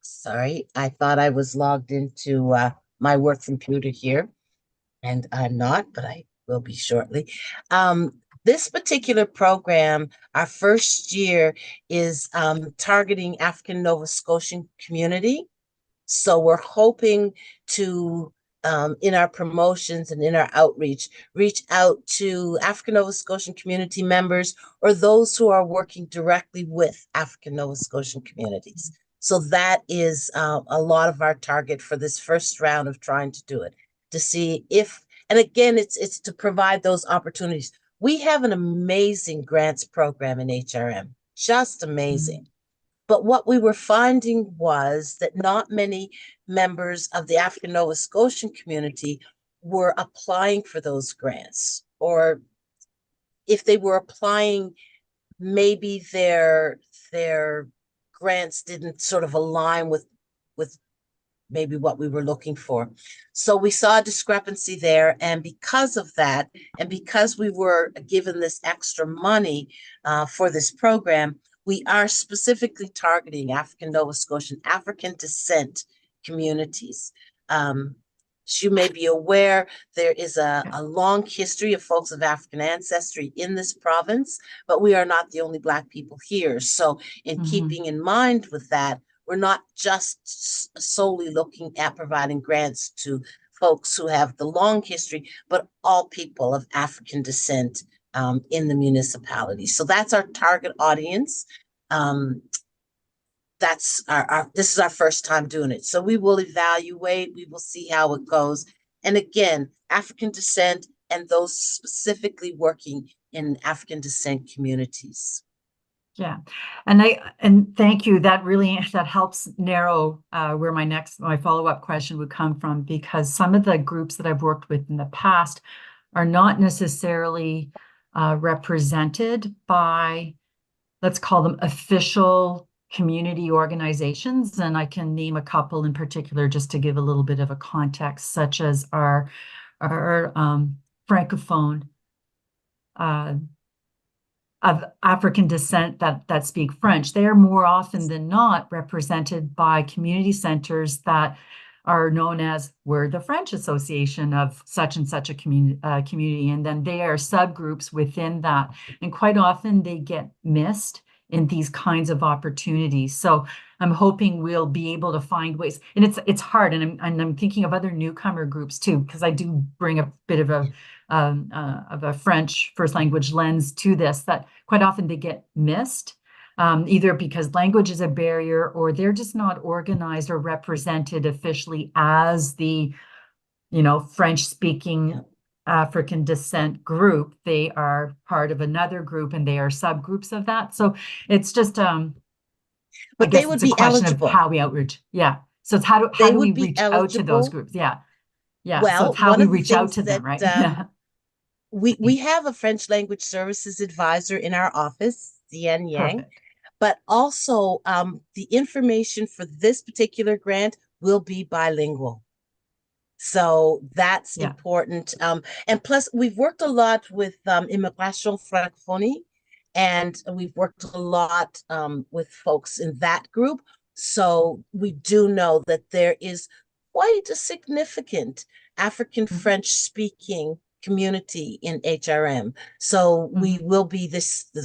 sorry, I thought I was logged into my work computer here, and I'm not, but I will be shortly. This particular program, our first year, is targeting African Nova Scotian community. So we're hoping to, in our promotions and in our outreach, reach out to African Nova Scotian community members or those who are working directly with African Nova Scotian communities. So that is a lot of our target for this first round of trying to do it, to see if, and again, it's to provide those opportunities. We have an amazing grants program in HRM, just amazing. But what we were finding was that not many members of the African Nova Scotian community were applying for those grants, or if they were applying, maybe their grants didn't sort of align with maybe what we were looking for. So we saw a discrepancy there. And because of that, and because we were given this extra money for this program, we are specifically targeting African Nova Scotian, African descent communities. As you may be aware, there is a long history of folks of African ancestry in this province, but we are not the only Black people here. So in keeping in mind with that, we're not just solely looking at providing grants to folks who have the long history, but all people of African descent in the municipality. So that's our target audience. That's this is our first time doing it. So we will evaluate, we will see how it goes. And again, African descent and those specifically working in African descent communities. Yeah, and thank you. That helps narrow where my follow-up question would come from, because some of the groups that I've worked with in the past are not necessarily represented by, let's call them, official community organizations. And I can name a couple in particular just to give a little bit of a context, such as our Francophone of African descent that speak French. They are more often than not represented by community centers that are known as, we're the French Association of such and such a community, and then they are subgroups within that. And quite often they get missed in these kinds of opportunities. So I'm hoping we'll be able to find ways, and it's hard, and I'm thinking of other newcomer groups too, because I do bring a bit of a French first language lens to this, that quite often they get missed, either because language is a barrier or they're just not organized or represented officially as the, French speaking African descent group. They are part of another group and they are subgroups of that. So it's just, but they would be eligible. Of how we outreach. Yeah. So it's how do we reach out to those groups? Yeah. Yeah. Well, so it's how we reach out to them, right? We have a French language services advisor in our office, Zian Yang. Perfect. But also the information for this particular grant will be bilingual. So that's important. And plus, we've worked a lot with Immigration Francophonie, and we've worked a lot with folks in that group. So we do know that there is quite a significant African French speaking community in HRM. So we will be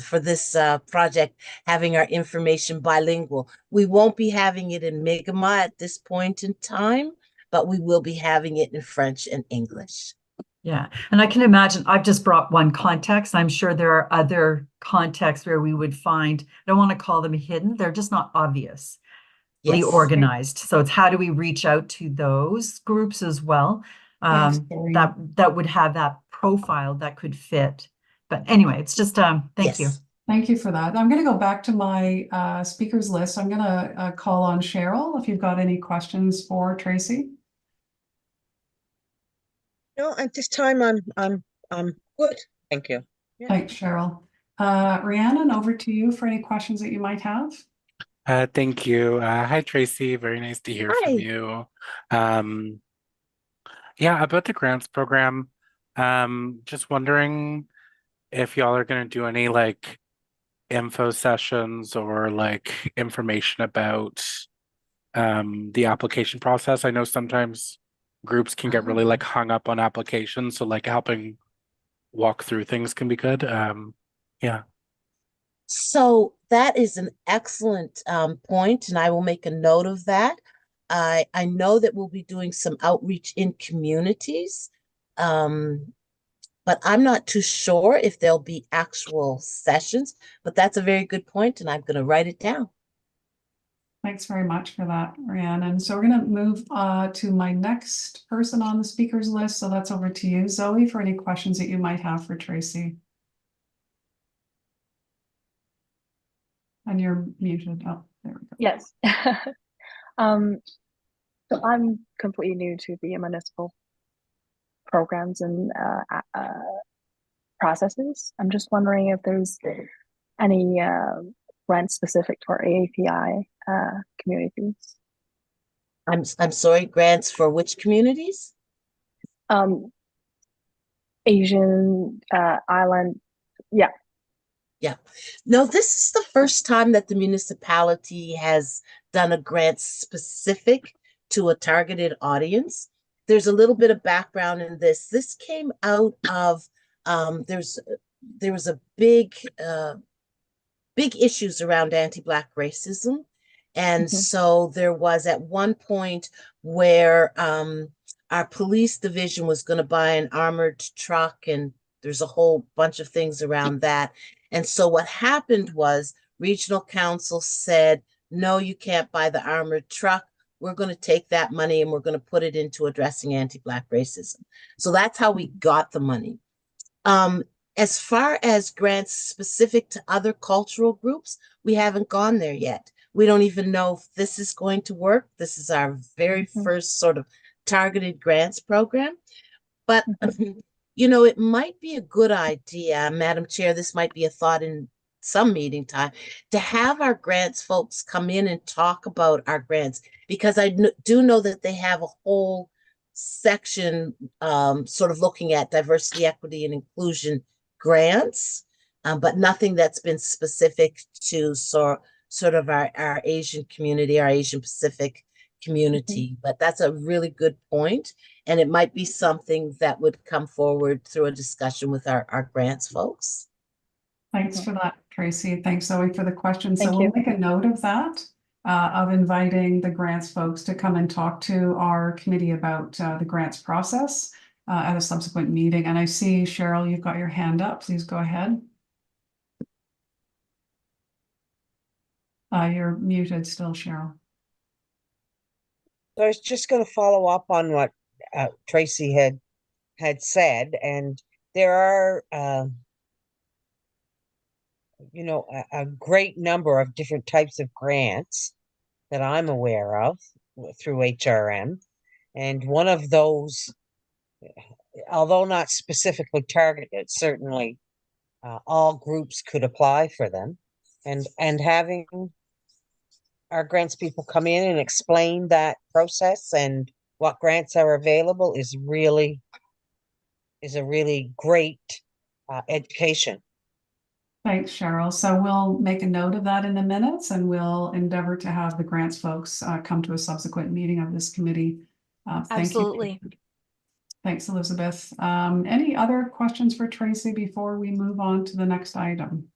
for this project having our information bilingual. We won't be having it in Mi'kmaq at this point in time, but we will be having it in French and English. Yeah, and I can imagine, I've just brought one context. I'm sure there are other contexts where we would find, I don't want to call them hidden, they're just not obviously organized. So it's how do we reach out to those groups as well? That would have that profile that could fit. But anyway, it's just thank you. Thank you for that. I'm going to go back to my speakers list. I'm going to call on Cheryl if you've got any questions for Tracy. No, at this time I'm good. Thank you. Yeah. Thanks, Cheryl. Rhiannon, over to you for any questions that you might have. Thank you. Hi, Tracy. Very nice to hear Hi. from you. Yeah, about the grants program, just wondering if y'all are going to do any like info sessions or like information about the application process. I know sometimes groups can get really like hung up on applications, so like helping walk through things can be good. Yeah. So that is an excellent point, and I will make a note of that. I know that we'll be doing some outreach in communities, but I'm not too sure if there'll be actual sessions, but that's a very good point, and I'm going to write it down. Thanks very much for that, Rhiannon. So we're going to move to my next person on the speakers list. So that's over to you, Zoe, for any questions that you might have for Tracy. And you're muted. Oh, there we go. Yes. So I'm completely new to the municipal programs and processes. I'm just wondering if there's any grant specific to our AAPI communities. I'm sorry, grants for which communities? Asian island. Yeah. Yeah. No, this is the first time that the municipality has done a grant specific to a targeted audience. There's a little bit of background in this. This came out of there was a big issues around anti-Black racism. And so there was at one point where our police division was going to buy an armored truck, and there's a whole bunch of things around that. And so what happened was regional council said, no, you can't buy the armored truck. We're going to take that money and we're going to put it into addressing anti-Black racism. So that's how we got the money. As far as grants specific to other cultural groups, we haven't gone there yet. We don't even know if this is going to work. This is our very first sort of targeted grants program. But, you know, it might be a good idea, Madam Chair, this might be a thought in some meeting time, to have our grants folks come in and talk about our grants, because I do know that they have a whole section sort of looking at diversity, equity, and inclusion grants, but nothing that's been specific to sort of our Asian community, our Asian Pacific community. But that's a really good point, and it might be something that would come forward through a discussion with our grants folks. Thanks for that, Tracy. Thanks, Zoe, for the question. Thank so we'll you. make a note of that, of inviting the grants folks to come and talk to our committee about the grants process at a subsequent meeting. And I see, Cheryl, you've got your hand up. Please go ahead. You're muted still, Cheryl. So I was just going to follow up on what Tracy had said, and there are you know, a great number of different types of grants that I'm aware of through HRM. And one of those, although not specifically targeted, certainly all groups could apply for them. And having our grants people come in and explain that process and what grants are available is a really great education. Thanks, Cheryl. So we'll make a note of that in the minutes, and we'll endeavor to have the grants folks come to a subsequent meeting of this committee. Absolutely. Thank you. Thanks, Elizabeth. Any other questions for Tracy before we move on to the next item?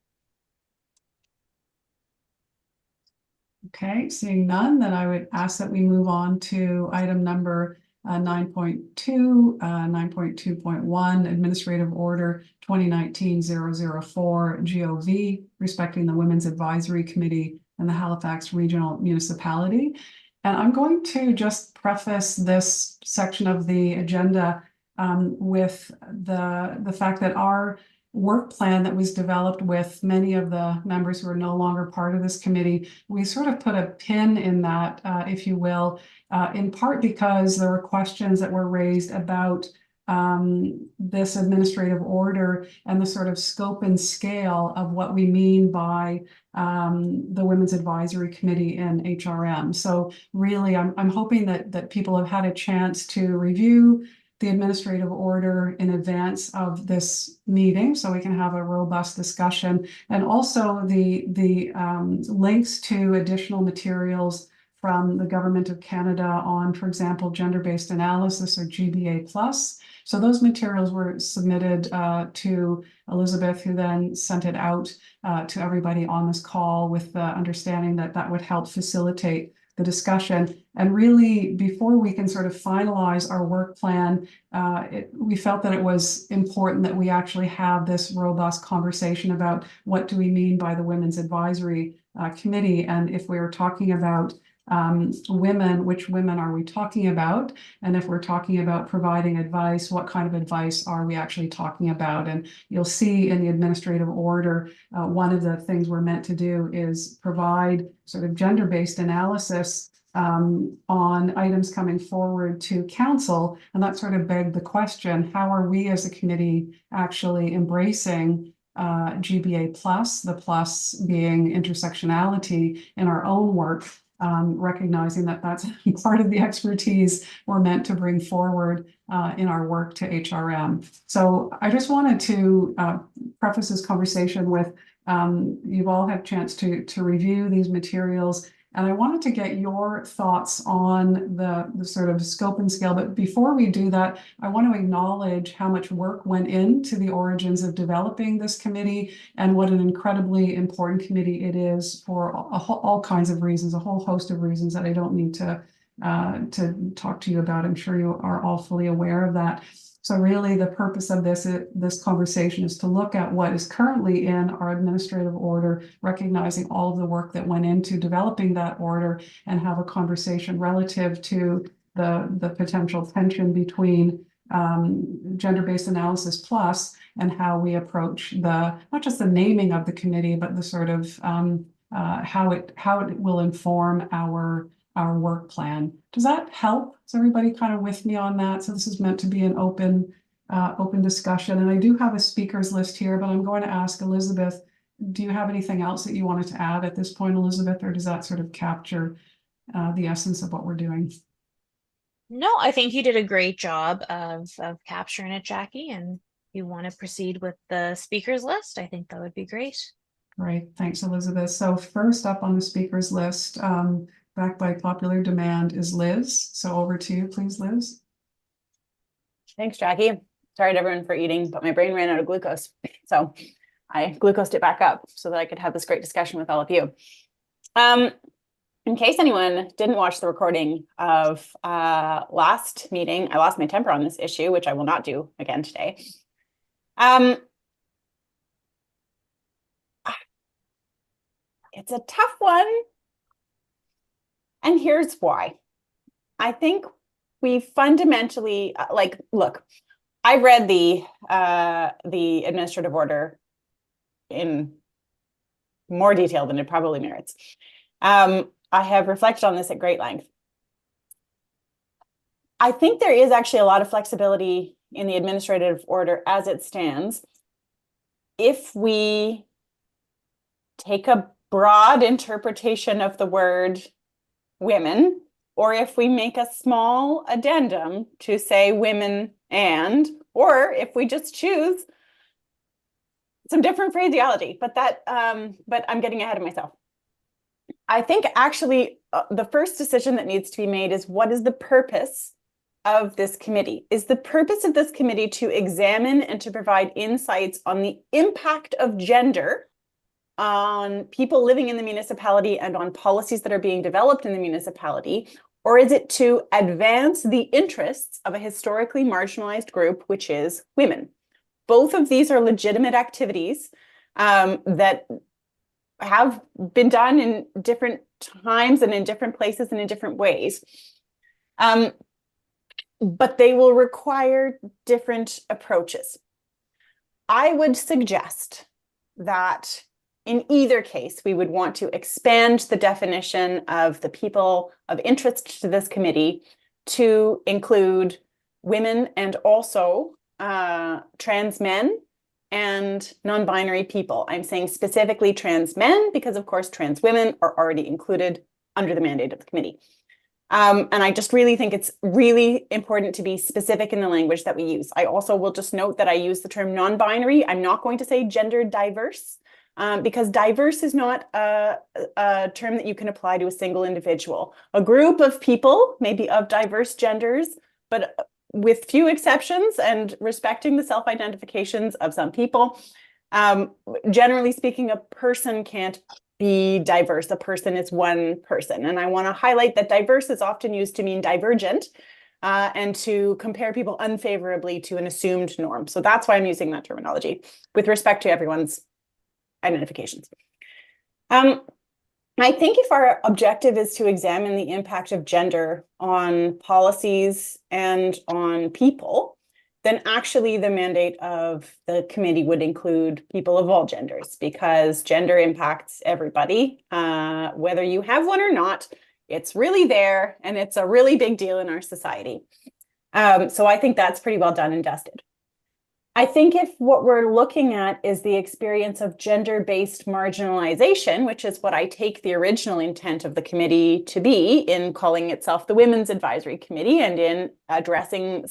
Okay, seeing none, then I would ask that we move on to item number 9.2, 9.2.1, Administrative Order 2019-004 GOV, respecting the Women's Advisory Committee and the Halifax Regional Municipality. And I'm going to just preface this section of the agenda with the fact that our work plan that was developed with many of the members who are no longer part of this committee, we sort of put a pin in that, if you will, in part because there were questions that were raised about this administrative order and the sort of scope and scale of what we mean by the Women's Advisory Committee in HRM. So really, I'm hoping that people have had a chance to review the administrative order in advance of this meeting, so we can have a robust discussion, and also the links to additional materials from the Government of Canada on, for example, gender-based analysis, or GBA+. So those materials were submitted to Elizabeth, who then sent it out to everybody on this call with the understanding that that would help facilitate the discussion. And really, before we can sort of finalize our work plan, we felt that it was important that we actually have this robust conversation about what do we mean by the Women's Advisory Committee, and if we were talking about women, which women are we talking about? And if we're talking about providing advice, what kind of advice are we actually talking about? And you'll see in the administrative order, one of the things we're meant to do is provide sort of gender-based analysis on items coming forward to council. And that sort of begged the question, how are we as a committee actually embracing GBA+, the plus being intersectionality in our own work, recognizing that that's part of the expertise we're meant to bring forward in our work to HRM. So I just wanted to preface this conversation with, you've all had a chance to review these materials, and I wanted to get your thoughts on the sort of scope and scale. But before we do that, I want to acknowledge how much work went into the origins of developing this committee, and what an incredibly important committee it is for all kinds of reasons, a whole host of reasons that I don't need to talk to you about. I'm sure you are all fully aware of that. So really, the purpose of this conversation is to look at what is currently in our administrative order, recognizing all of the work that went into developing that order, and have a conversation relative to the potential tension between gender-based analysis plus and how we approach not just the naming of the committee, but the sort of how it will inform our work plan. Does that help? Is everybody kind of with me on that? So this is meant to be an open discussion. And I do have a speakers list here, but I'm going to ask Elizabeth, do you have anything else that you wanted to add at this point, Elizabeth, or does that sort of capture the essence of what we're doing? No, I think you did a great job of capturing it, Jackie, and if you want to proceed with the speakers list, I think that would be great. Great, thanks, Elizabeth. So first up on the speakers list, backed by popular demand, is Liz. So over to you, please, Liz. Thanks, Jackie. Sorry to everyone for eating, but my brain ran out of glucose. So I glucosed it back up so that I could have this great discussion with all of you. In case anyone didn't watch the recording of last meeting, I lost my temper on this issue, which I will not do again today. It's a tough one. And here's why. I think we fundamentally, look, I read the administrative order in more detail than it probably merits. I have reflected on this at great length. I think there is actually a lot of flexibility in the administrative order as it stands if we take a broad interpretation of the word women, or if we make a small addendum to say women and, or if we just choose some different phraseology, but I'm getting ahead of myself. I think actually the first decision that needs to be made is, what is the purpose of this committee? Is the purpose of this committee to examine and to provide insights on the impact of gender on people living in the municipality and on policies that are being developed in the municipality? Or is it to advance the interests of a historically marginalized group, which is women? Both of these are legitimate activities that have been done in different times and in different places and in different ways. But they will require different approaches. I would suggest that in either case, we would want to expand the definition of the people of interest to this committee to include women and also trans men and non-binary people. I'm saying specifically trans men because, of course, trans women are already included under the mandate of the committee. And I just really think it's really important to be specific in the language that we use. I also will just note that I use the term non-binary. I'm not going to say gender diverse because diverse is not a term that you can apply to a single individual. A group of people, maybe of diverse genders, but with few exceptions and respecting the self-identifications of some people. Generally speaking, a person can't be diverse. A person is one person. And I want to highlight that diverse is often used to mean divergent and to compare people unfavorably to an assumed norm. So that's why I'm using that terminology with respect to everyone's identifications. I think if our objective is to examine the impact of gender on policies and on people, then actually the mandate of the committee would include people of all genders, because gender impacts everybody, whether you have one or not. It's really there, and it's a really big deal in our society. So I think that's pretty well done and dusted. I think if what we're looking at is the experience of gender-based marginalization, which is what I take the original intent of the committee to be in calling itself the Women's Advisory Committee and in addressing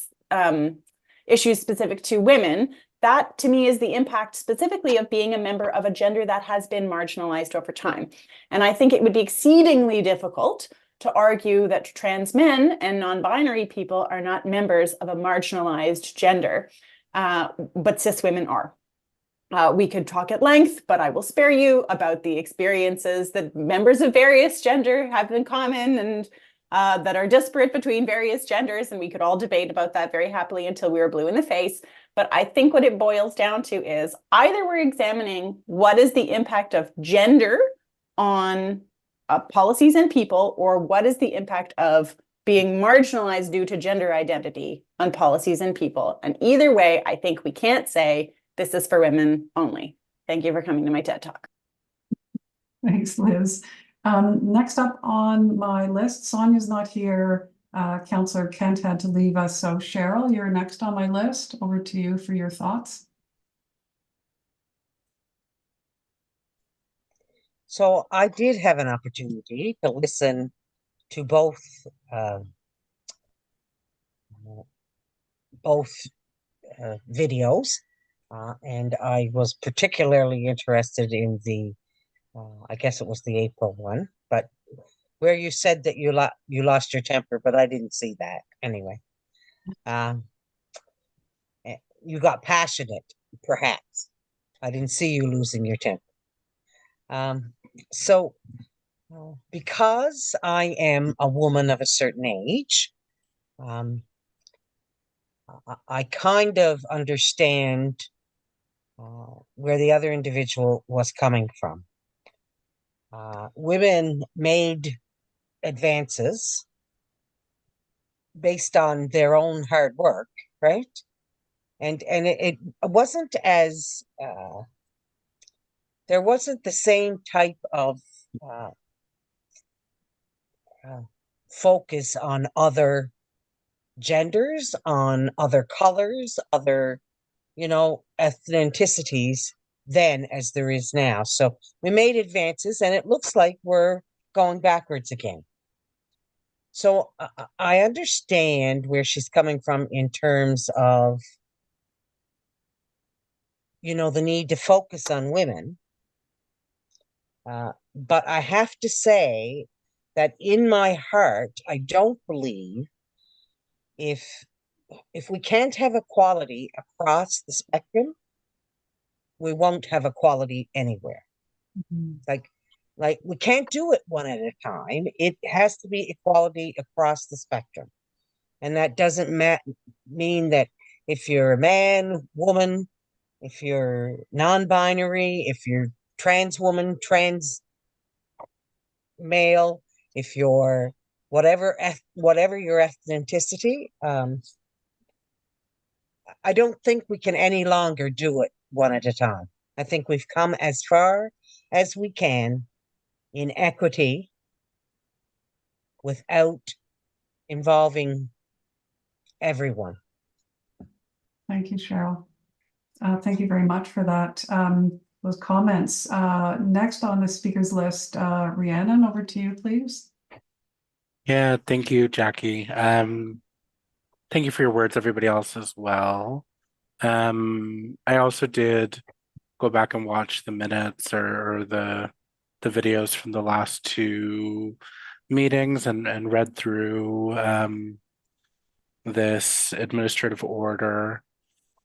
issues specific to women, that to me is the impact specifically of being a member of a gender that has been marginalized over time. And I think it would be exceedingly difficult to argue that trans men and non-binary people are not members of a marginalized gender. But cis women are. We could talk at length, but I will spare you about the experiences that members of various gender have in common and that are disparate between various genders. And we could all debate about that very happily until we were blue in the face. But I think what it boils down to is either we're examining what is the impact of gender on policies and people, or what is the impact of being marginalized due to gender identity on policies and people. And either way, I think we can't say this is for women only. Thank you for coming to my TED Talk. Thanks, Liz. Next up on my list, Sonia's not here. Councillor Kent had to leave us. So Cheryl, you're next on my list. Over to you for your thoughts. So I did have an opportunity to listen to both videos, and I was particularly interested in the, I guess it was the April one, but where you said that you lost your temper, but I didn't see that anyway. You got passionate, perhaps. I didn't see you losing your temper. So because I am a woman of a certain age, I kind of understand where the other individual was coming from. Women made advances based on their own hard work, right? And it wasn't as there wasn't the same type of focus on other genders, on other colors, other, ethnicities then as there is now. So we made advances, and it looks like we're going backwards again. So I understand where she's coming from in terms of, the need to focus on women. But I have to say that in my heart, I don't believe if we can't have equality across the spectrum, we won't have equality anywhere. Mm-hmm. Like we can't do it one at a time. It has to be equality across the spectrum. And that doesn't mean that if you're a man, woman, if you're non-binary, if you're trans woman, trans male, if you're whatever your ethnicity, I don't think we can any longer do it one at a time. I think we've come as far as we can in equity without involving everyone. Thank you, Cheryl. Thank you very much for that. Those comments. Next on the speakers list, Rhiannon, over to you, please. Yeah, thank you, Jackie. Thank you for your words, everybody else as well. I also did go back and watch the minutes or the videos from the last two meetings and read through this administrative order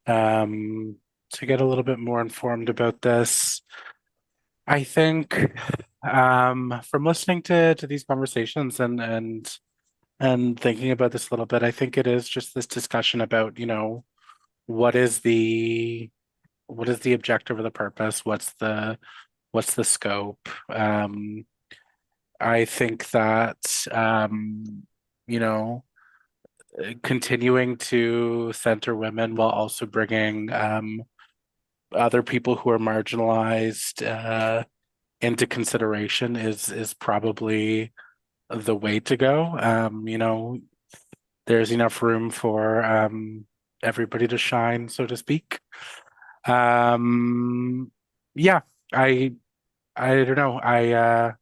to get a little bit more informed about this. I think from listening to these conversations and thinking about this a little bit, I think it is just this discussion about, you know, what is the objective or the purpose? What's the scope? I think that you know, continuing to center women while also bringing other people who are marginalized into consideration is probably the way to go. You know, there's enough room for everybody to shine, so to speak. Yeah, I don't know. I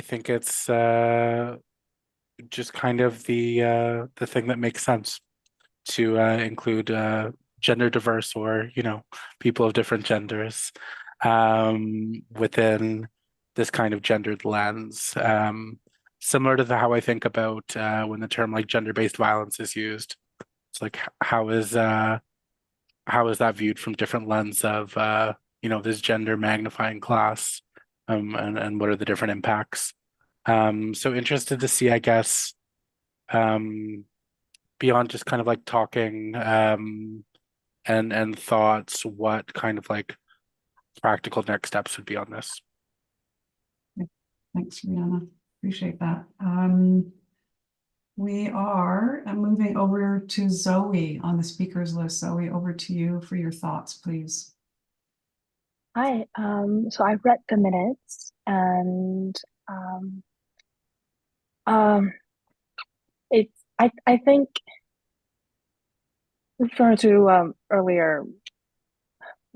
think it's just kind of the thing that makes sense to include gender diverse or, you know, people of different genders within this kind of gendered lens. Similar to how I think about when the term like gender-based violence is used. It's like how is that viewed from different lens of you know, this gender magnifying class and what are the different impacts. So interested to see, I guess, beyond just kind of like talking and thoughts, what kind of like practical next steps would be on this. Thanks, Rihanna. Appreciate that. We are moving over to Zoe on the speakers list. Zoe, over to you for your thoughts, please. Hi, so I read the minutes and I think referring to earlier,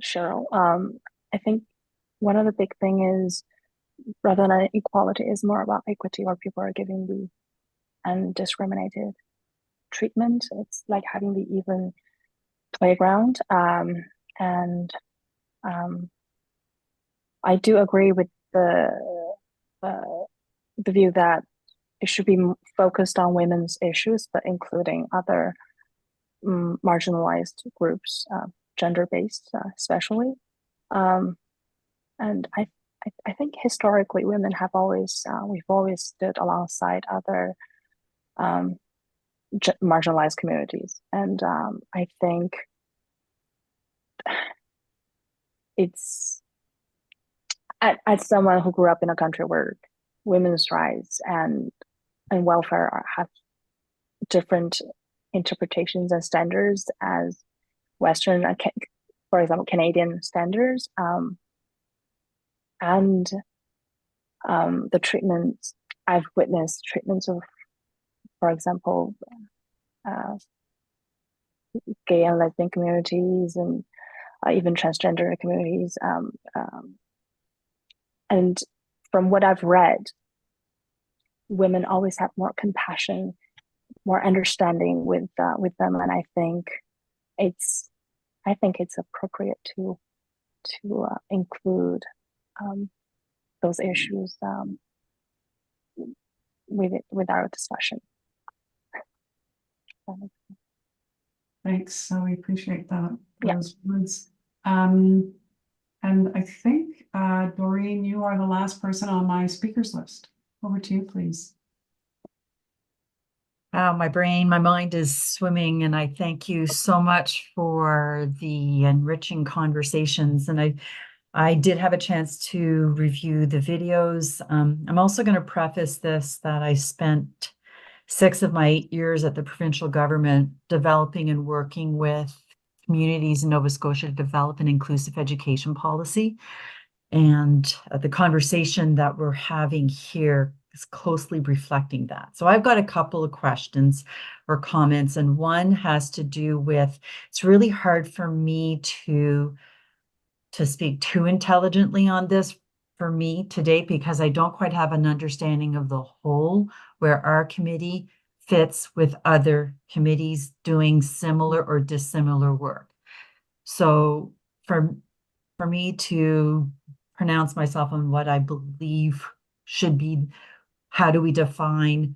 Cheryl, I think one of the big thing is rather than equality is more about equity, where people are giving the undiscriminated treatment. It's like having the even playground. And I do agree with the view that it should be focused on women's issues, but including other marginalized groups, gender-based especially. And I think historically women have always we've always stood alongside other marginalized communities, and I think it's as someone who grew up in a country where women's rights and welfare have different interpretations and standards as Western, for example, Canadian standards, and the treatments I've witnessed, treatments of, for example, gay and lesbian communities and even transgender communities. And from what I've read, women always have more compassion, more understanding with them, and I think it's appropriate to include those issues with our discussion. Thanks, so we appreciate that. Yeah. Those words. And I think, Doreen, you are the last person on my speakers list. Over to you, please. My mind is swimming, and I thank you so much for the enriching conversations. And I did have a chance to review the videos. I'm also going to preface this that I spent 6 of my 8 years at the provincial government developing and working with communities in Nova Scotia to develop an inclusive education policy. And the conversation that we're having here is closely reflecting that. So I've got a couple of questions or comments, and one has to do with, it's really hard for me to speak too intelligently on this for me today, because I don't quite have an understanding of the whole, where our committee fits with other committees doing similar or dissimilar work. So for me to pronounce myself on what I believe should be, how do we define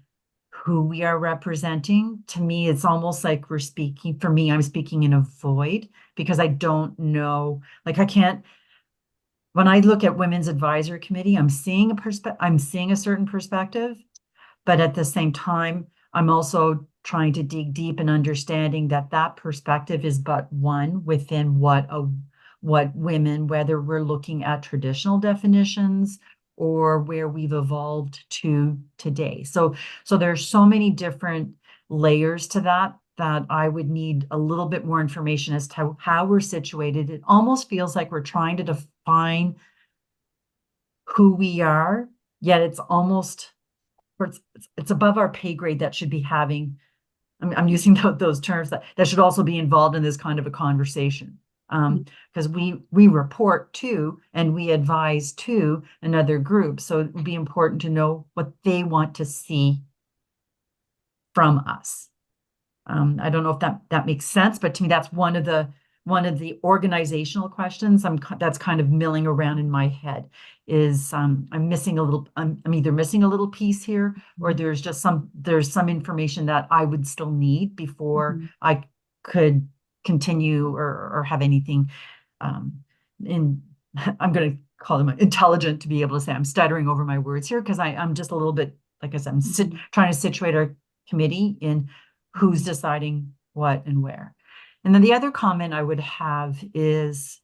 who we are representing? To me, it's almost like we're speaking, for me, I'm speaking in a void, because I don't know, like I can't, when I look at Women's Advisory Committee, I'm seeing a certain perspective, but at the same time, I'm also trying to dig deep and understanding that that perspective is but one within what women, whether we're looking at traditional definitions or where we've evolved to today. So there's so many different layers to that I would need a little bit more information as to how we're situated. It almost feels like we're trying to define who we are, yet it's almost, it's above our pay grade that should be having, I'm using those terms that should also be involved in this kind of a conversation. Because we report to and we advise to another group. So it would be important to know what they want to see from us. I don't know if that makes sense, but to me, that's one of the organizational questions that's kind of milling around in my head is I'm either missing a little piece here, or there's some information that I would still need before I could continue or have anything I'm going to call them intelligent to be able to say. I'm stuttering over my words here because I'm just a little bit, like I said, I'm trying to situate our committee in who's deciding what and where. And then the other comment I would have is,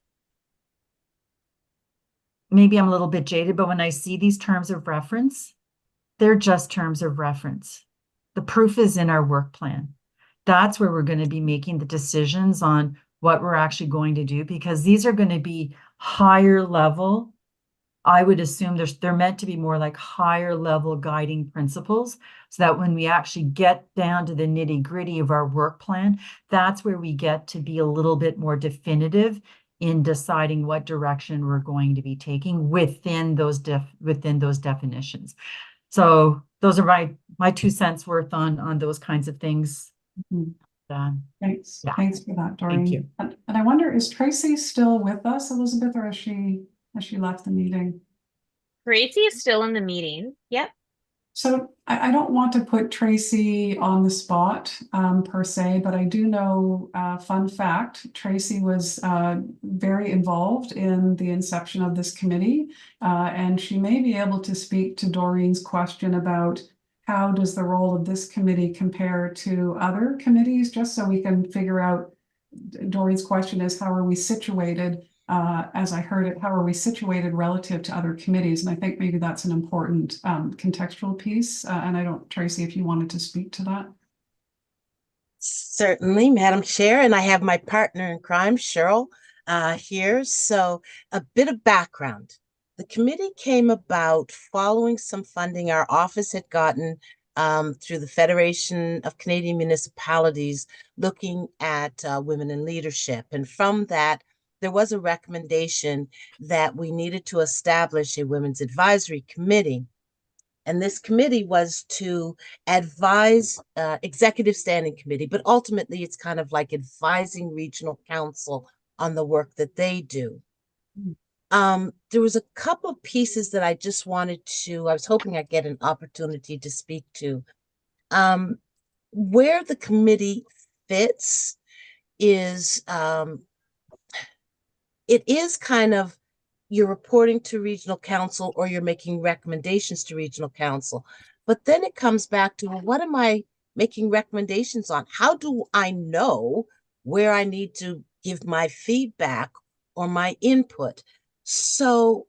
maybe I'm a little bit jaded, but when I see these terms of reference, they're just terms of reference. The proof is in our work plan. That's where we're going to be making the decisions on what we're actually going to do, because these are going to be higher level. I would assume they're meant to be more like higher level guiding principles, so that when we actually get down to the nitty gritty of our work plan, that's where we get to be a little bit more definitive in deciding what direction we're going to be taking within those definitions. So those are my 2 cents worth on those kinds of things. Thanks. Yeah. Thanks for that, Doreen. Thank you. And I wonder, is Tracy still with us, Elizabeth, or has she left the meeting? Tracy is still in the meeting. Yep. So I don't want to put Tracy on the spot per se, but I do know, fun fact, Tracy was very involved in the inception of this committee, and she may be able to speak to Doreen's question about how does the role of this committee compare to other committees, just so we can figure out. Doreen's question is, how are we situated? As I heard it, how are we situated relative to other committees? And I think maybe that's an important contextual piece. And I don't, Tracy, if you wanted to speak to that. Certainly, Madam Chair, and I have my partner in crime, Cheryl, here. So a bit of background. The committee came about following some funding our office had gotten through the Federation of Canadian Municipalities, looking at women in leadership. And from that, there was a recommendation that we needed to establish a Women's Advisory Committee. And this committee was to advise Executive Standing Committee, but ultimately it's kind of like advising Regional Council on the work that they do. There was a couple of pieces that I just wanted I was hoping I'd get an opportunity to speak to. Where the committee fits is, it is kind of, you're reporting to Regional Council or you're making recommendations to Regional Council. But then it comes back to, well, what am I making recommendations on? How do I know where I need to give my feedback or my input? So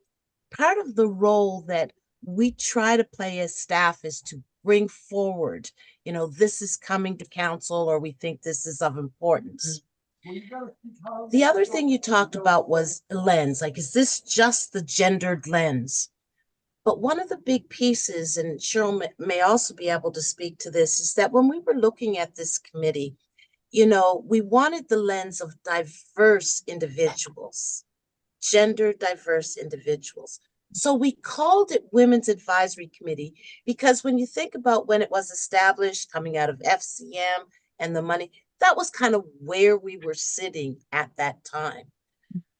part of the role that we try to play as staff is to bring forward, this is coming to council, or we think this is of importance. The other thing you talked about was lens. Like, is this just the gendered lens? But one of the big pieces, and Cheryl may also be able to speak to this, is that when we were looking at this committee, you know, we wanted the lens of diverse individuals, gender diverse individuals. So we called it Women's Advisory Committee because when you think about when it was established, coming out of FCM and the money, that was kind of where we were sitting at that time.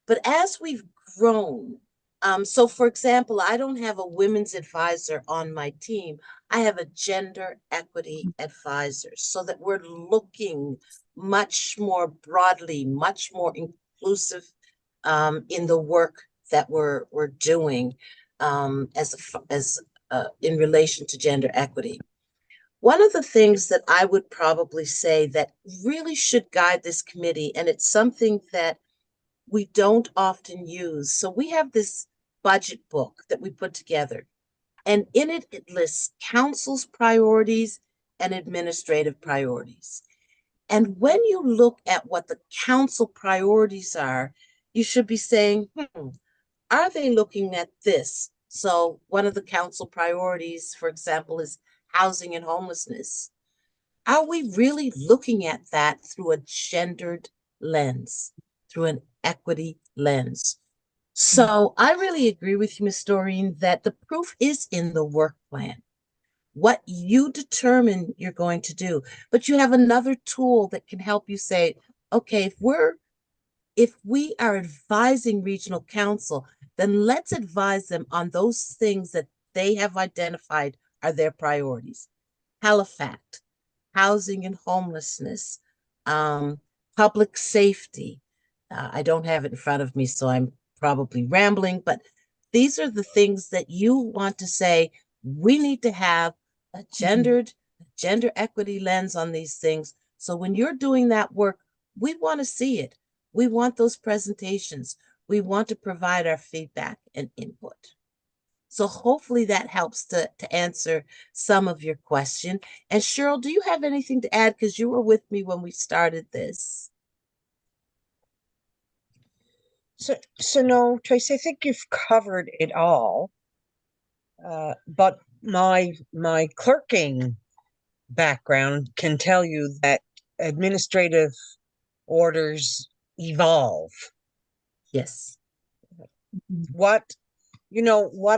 But as we've grown, so for example, I don't have a women's advisor on my team. I have a gender equity advisor, so that we're looking much more broadly, much more inclusive in the work that we're doing in relation to gender equity. One of the things that I would probably say that really should guide this committee, and it's something that we don't often use. So we have this budget book that we put together, and in it, it lists council's priorities and administrative priorities. And when you look at what the council priorities are, you should be saying, are they looking at this? So one of the council priorities, for example, is housing and homelessness. Are we really looking at that through a gendered lens, through an equity lens? So I really agree with you, Ms. Doreen, that the proof is in the work plan, what you determine you're going to do. But you have another tool that can help you say, okay, if we are advising regional council, then let's advise them on those things that they have identified are their priorities. Halifax, housing and homelessness, public safety. I don't have it in front of me, so I'm probably rambling, but these are the things that you want to say, we need to have a gender equity lens on these things. So when you're doing that work, we want to see it. We want those presentations. We want to provide our feedback and input. So hopefully that helps to answer some of your question. And Cheryl, do you have anything to add? Because you were with me when we started this. So no, Tracy, I think you've covered it all. But my clerking background can tell you that administrative orders evolve. Yes. What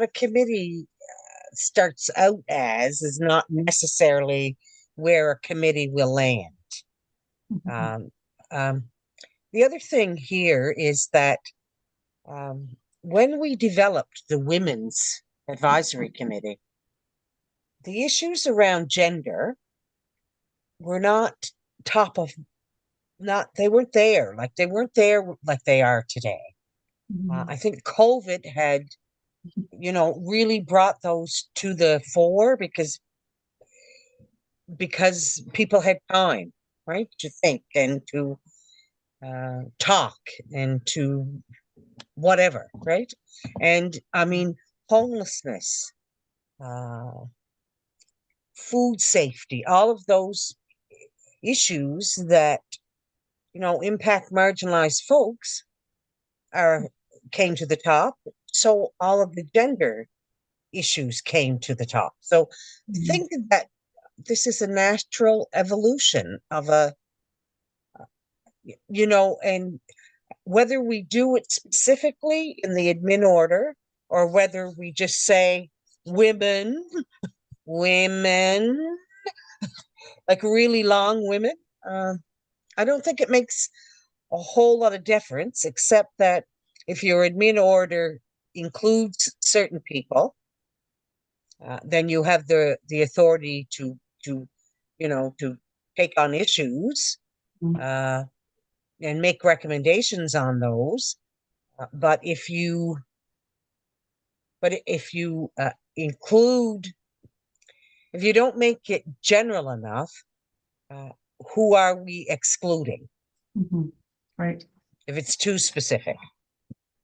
a committee starts out as is not necessarily where a committee will land. The other thing here is that when we developed the Women's Advisory Committee, the issues around gender were not they weren't there like they are today. I think COVID had, really brought those to the fore because people had time, right, to think and to talk and to whatever, right? And I mean, homelessness, food safety, all of those issues that, impact marginalized folks came to the top. So all of the gender issues came to the top. So think that this is a natural evolution of and whether we do it specifically in the admin order or whether we just say women, like really long women, I don't think it makes a whole lot of difference, except that if your admin order includes certain people, then you have the authority to take on issues and make recommendations on those. But if you if you don't make it general enough, who are we excluding? Right. If it's too specific.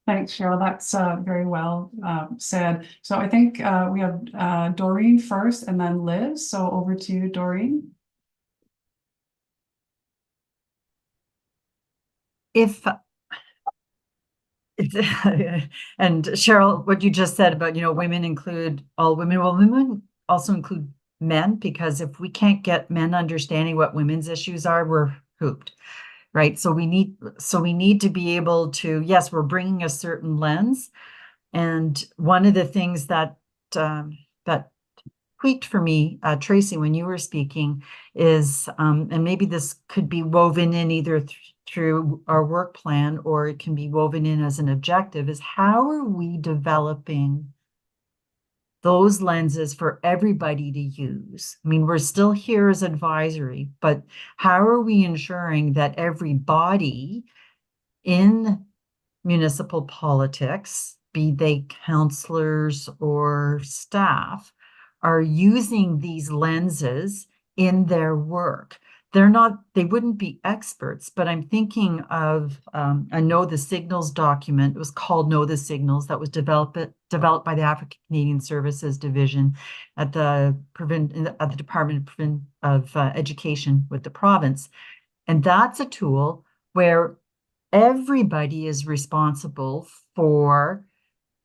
Thanks, Cheryl. That's very well said. So I think we have Doreen first and then Liz. So over to you, Doreen. if it's, and Cheryl, what you just said about, women include all women, well, women also include men, because if we can't get men understanding what women's issues are, we're hooped, right? So we need to be able to, yes, we're bringing a certain lens. And one of the things that that tweaked for me, Tracy, when you were speaking, is, and maybe this could be woven in either through our work plan, or it can be woven in as an objective, is how are we developing those lenses for everybody to use? I mean, we're still here as advisory, but how are we ensuring that everybody in municipal politics, be they councillors or staff, are using these lenses in their work? They wouldn't be experts, but I'm thinking of a Know the Signals document. It was called Know the Signals, that was developed by the African Canadian Services Division at the Department of Education with the province. And that's a tool where everybody is responsible for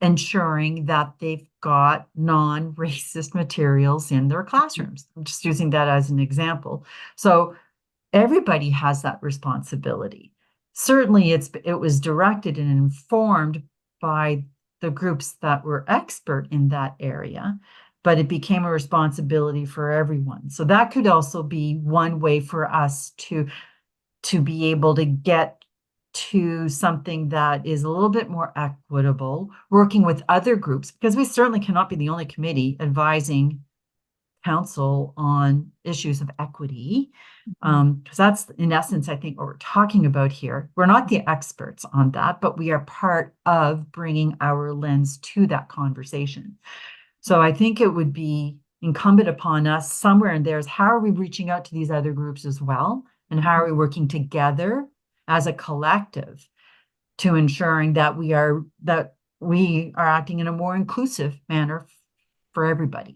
ensuring that they've got non-racist materials in their classrooms. I'm just using that as an example. So everybody has that responsibility. Certainly it was directed and informed by the groups that were expert in that area, but it became a responsibility for everyone. So that could also be one way for us to be able to get to something that is a little bit more equitable, working with other groups, because we certainly cannot be the only committee advising council on issues of equity. Because that's, in essence, I think what we're talking about here. We're not the experts on that, but we are part of bringing our lens to that conversation. So I think it would be incumbent upon us somewhere in there is, how are we reaching out to these other groups as well? And how are we working together as a collective to ensuring that we are acting in a more inclusive manner for everybody?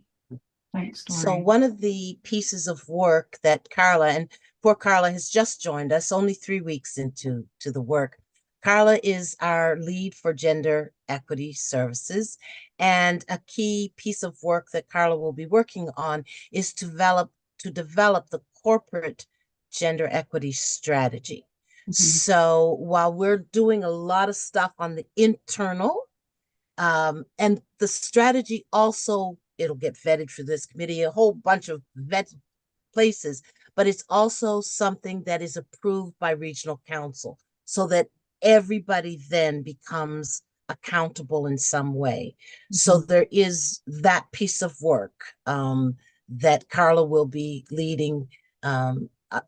Thanks, Dory. So one of the pieces of work that Carla, and poor Carla has just joined us, only 3 weeks into the work. Carla is our lead for gender equity services. And a key piece of work that Carla will be working on is to develop the corporate gender equity strategy. So while we're doing a lot of stuff on the internal, and the strategy also, it'll get vetted for this committee, a whole bunch of vet places, but it's also something that is approved by regional council, so that everybody then becomes accountable in some way. So there is that piece of work that Carla will be leading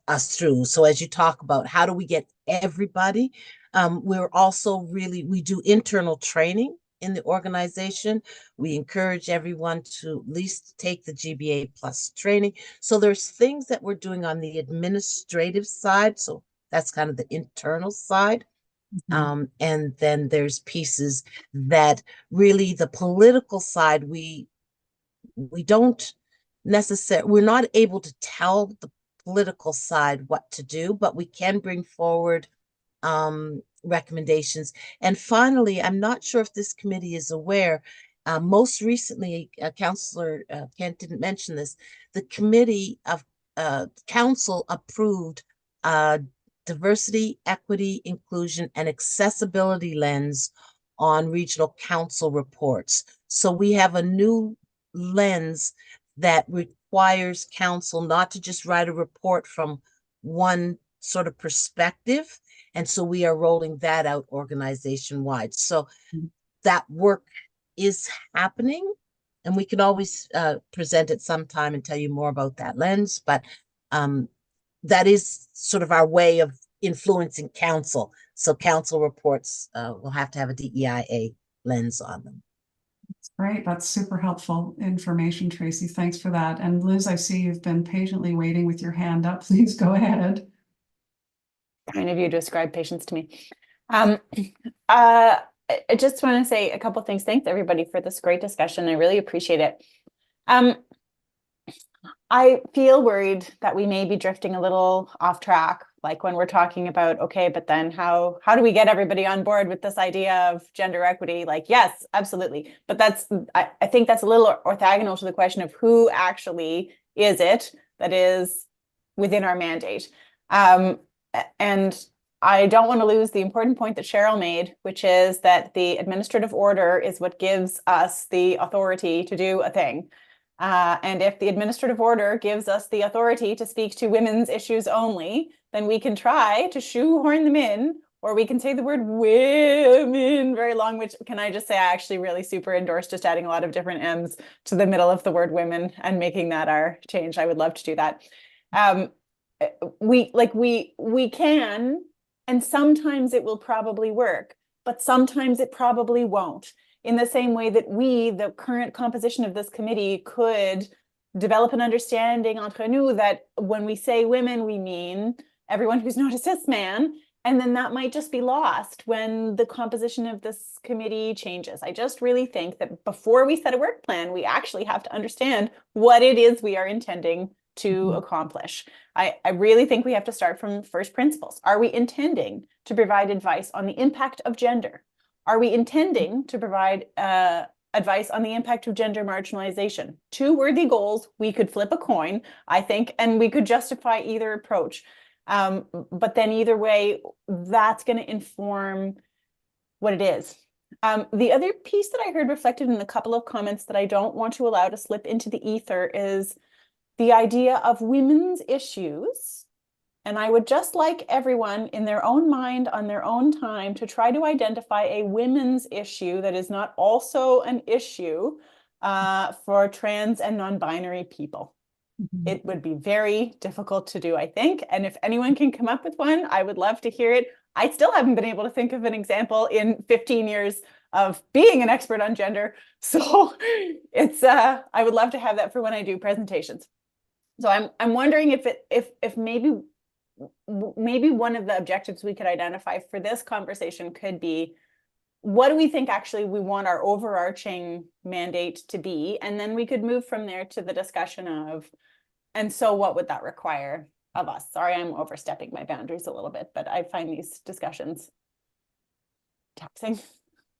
us through. So as you talk about how do we get everybody, we're also we do internal training in the organization. We encourage everyone to at least take the GBA Plus training. So there's things that we're doing on the administrative side. So that's kind of the internal side. And then there's pieces that really the political side, we don't necessarily, we're not able to tell the political side what to do, but we can bring forward recommendations. And finally, I'm not sure if this committee is aware, most recently, Councillor Kent didn't mention this, the committee of council approved diversity, equity, inclusion, and accessibility lens on regional council reports. So we have a new lens that requires council not to just write a report from one sort of perspective. And so we are rolling that out organization-wide. So that work is happening, and we can always present it sometime and tell you more about that lens. But that is sort of our way of influencing council. So council reports will have to have a DEIA lens on them. That's great. That's super helpful information, Tracy. Thanks for that. And Liz, I see you've been patiently waiting with your hand up. Please go ahead. Kind of you to ascribe patience to me. I just want to say a couple of things. Thanks everybody for this great discussion. I really appreciate it. I feel worried that we may be drifting a little off track, like when we're talking about, okay, but then how do we get everybody on board with this idea of gender equity? Like, yes, absolutely. But I think that's a little orthogonal to the question of who actually is it that is within our mandate. And I don't want to lose the important point that Cheryl made, which is that the administrative order is what gives us the authority to do a thing. And if the administrative order gives us the authority to speak to women's issues only, then we can try to shoehorn them in, or we can say the word women very long, which can I just say, I actually really super endorse just adding a lot of different M's to the middle of the word women and making that our change. I would love to do that. We can, and sometimes it will probably work, but sometimes it probably won't. In the same way that we, the current composition of this committee, could develop an understanding entre nous that when we say women, we mean everyone who's not a cis man, and then that might just be lost when the composition of this committee changes. I just really think that before we set a work plan, we actually have to understand what it is we are intending to accomplish. I really think we have to start from first principles. Are we intending to provide advice on the impact of gender? Are we intending to provide advice on the impact of gender marginalization? Two worthy goals. We could flip a coin, I think, and we could justify either approach. But then either way, that's going to inform what it is. The other piece that I heard reflected in a couple of comments that I don't want to allow to slip into the ether is the idea of women's issues. And I would just like everyone in their own mind on their own time to try to identify a women's issue that is not also an issue for trans and non-binary people. Mm-hmm. It would be very difficult to do, I think. And if anyone can come up with one, I would love to hear it. I still haven't been able to think of an example in 15 years of being an expert on gender. So it's I would love to have that for when I do presentations. So I'm wondering if maybe one of the objectives we could identify for this conversation could be, what do we think actually we want our overarching mandate to be? And then we could move from there to the discussion of, and so what would that require of us? Sorry, I'm overstepping my boundaries a little bit, but I find these discussions taxing.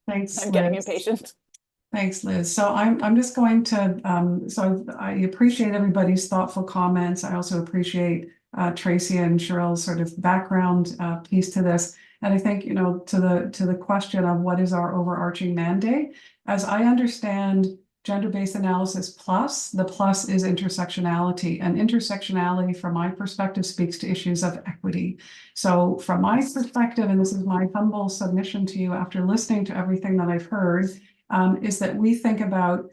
Thanks, I'm getting Liz. impatient. Thanks, Liz. So I'm just going to, so I appreciate everybody's thoughtful comments. I also appreciate Tracy and Cheryl's sort of background piece to this. And I think, to the question of what is our overarching mandate, as I understand gender-based analysis plus, the plus is intersectionality, and intersectionality from my perspective speaks to issues of equity. So from my perspective, and this is my humble submission to you after listening to everything that I've heard, is that we think about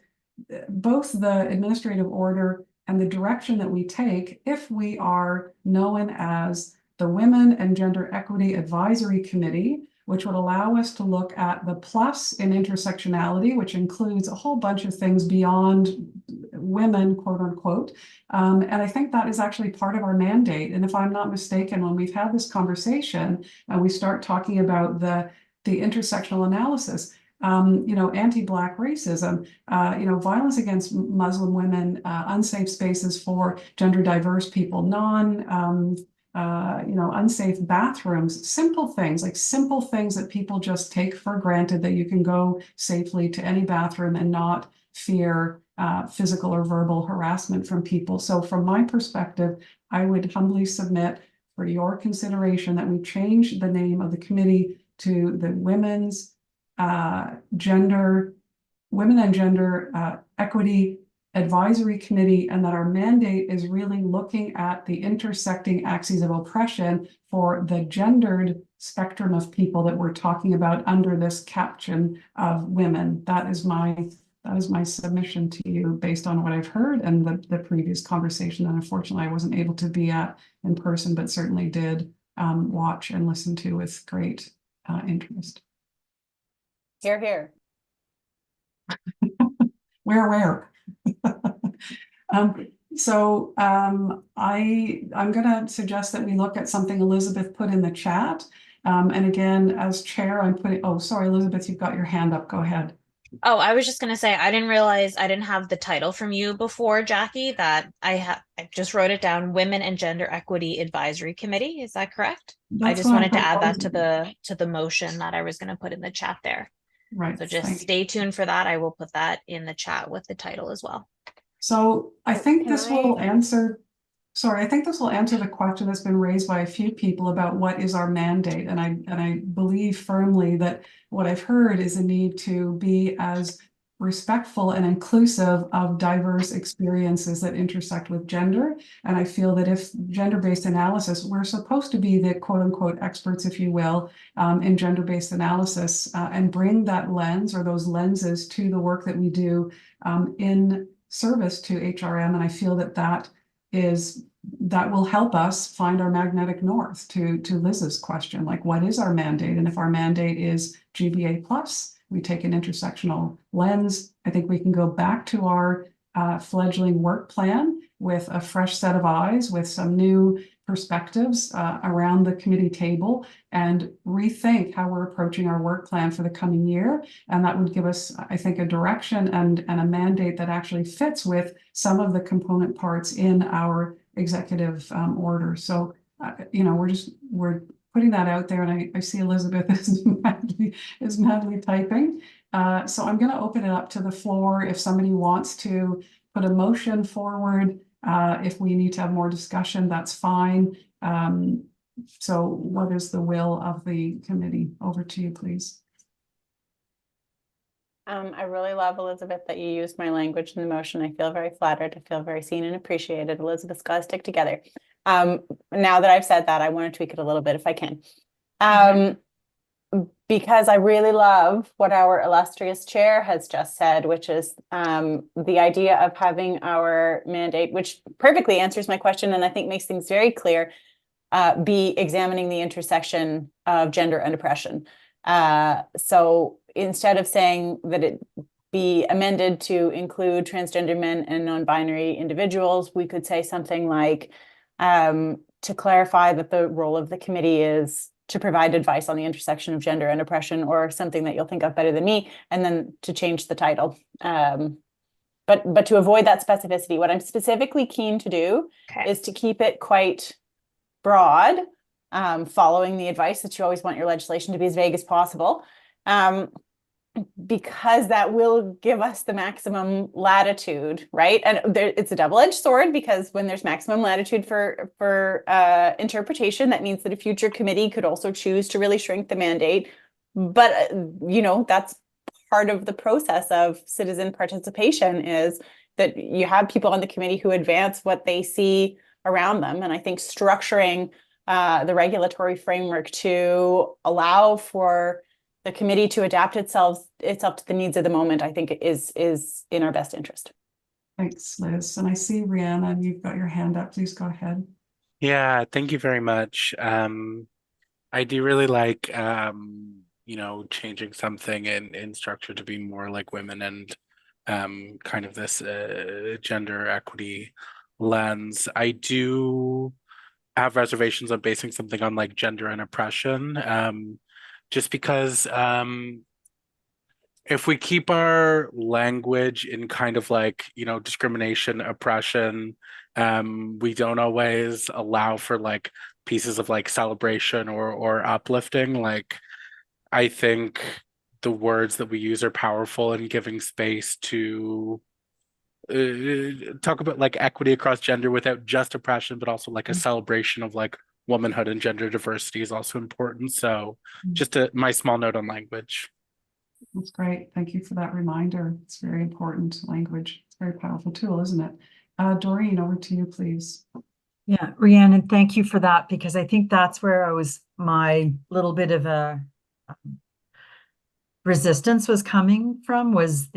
both the administrative order and the direction that we take if we are known as the Women and Gender Equity Advisory Committee, which would allow us to look at the plus in intersectionality, which includes a whole bunch of things beyond women, quote unquote. And I think that is actually part of our mandate. And if I'm not mistaken, when we've had this conversation and we start talking about the intersectional analysis, anti-Black racism, violence against Muslim women, unsafe spaces for gender diverse people, unsafe bathrooms, simple things that people just take for granted, that you can go safely to any bathroom and not fear physical or verbal harassment from people. So from my perspective, I would humbly submit for your consideration that we change the name of the committee to the Women and Gender Equity Advisory Committee, and that our mandate is really looking at the intersecting axes of oppression for the gendered spectrum of people that we're talking about under this caption of women. That is my submission to you based on what I've heard and the previous conversation that unfortunately I wasn't able to be at in person, but certainly did watch and listen to with great interest. Hear, hear. Where? I'm going to suggest that we look at something Elizabeth put in the chat. And again, as chair, I'm putting, oh, sorry, Elizabeth, you've got your hand up. Go ahead. Oh, I was just gonna say I didn't realize I didn't have the title from you before, Jackie, that I just wrote it down, Women and Gender Equity Advisory Committee. Is that correct? I That's just what I'm wanted to add that proposing. to the motion that I was gonna put in the chat there. Right, So just thank you. stay tuned for that. I will put that in the chat with the title as well. So I think Can this will I- answer, sorry, I think this will answer the question that's been raised by a few people about what is our mandate. And I believe firmly that what I've heard is a need to be as respectful and inclusive of diverse experiences that intersect with gender. And I feel that if gender-based analysis, we're supposed to be the quote unquote experts, if you will, in gender-based analysis, and bring that lens or those lenses to the work that we do in service to HRM. And I feel that that will help us find our magnetic north to Liz's question, like what is our mandate? And if our mandate is GBA plus, we take an intersectional lens. I think we can go back to our fledgling work plan with a fresh set of eyes, with some new perspectives around the committee table, and rethink how we're approaching our work plan for the coming year. And that would give us, I think, a direction and a mandate that actually fits with some of the component parts in our executive order. So, we're putting that out there, and I see Elizabeth is madly typing. So I'm going to open it up to the floor if somebody wants to put a motion forward. If we need to have more discussion, that's fine. So what is the will of the committee? Over to you, please. I really love, Elizabeth, that you used my language in the motion. I feel very flattered. I feel very seen and appreciated. Elizabeth's got to stick together. Now that I've said that, I want to tweak it a little bit if I can. Because I really love what our illustrious chair has just said, which is the idea of having our mandate, which perfectly answers my question and I think makes things very clear, be examining the intersection of gender and oppression. So instead of saying that it be amended to include transgender men and non-binary individuals, we could say something like, to clarify that the role of the committee is to provide advice on the intersection of gender and oppression, or something that you'll think of better than me, and then to change the title. But to avoid that specificity, what I'm specifically keen to do is to keep it quite broad, following the advice that you always want your legislation to be as vague as possible, because that will give us the maximum latitude, right? And it's a double-edged sword, because when there's maximum latitude for interpretation, that means that a future committee could also choose to really shrink the mandate. But that's part of the process of citizen participation, is that you have people on the committee who advance what they see around them. And I think structuring the regulatory framework to allow for the committee to adapt itself to the needs of the moment, I think is in our best interest. Thanks, Liz. And I see Rihanna, you've got your hand up. Please go ahead. Yeah, thank you very much. I do really like changing something in structure to be more like women and kind of this gender equity lens. I do have reservations on basing something on like gender and oppression. Just because if we keep our language in kind of like, discrimination, oppression, we don't always allow for like pieces of like celebration or uplifting. Like, I think the words that we use are powerful in giving space to talk about like equity across gender without just oppression, but also like a celebration of like womanhood and gender diversity is also important. So just my small note on language. That's great. Thank you for that reminder. It's very important language. It's a very powerful tool, isn't it? Doreen, over to you, please. Yeah, Rhiannon, thank you for that, because I think that's where my little bit of a resistance was coming from, was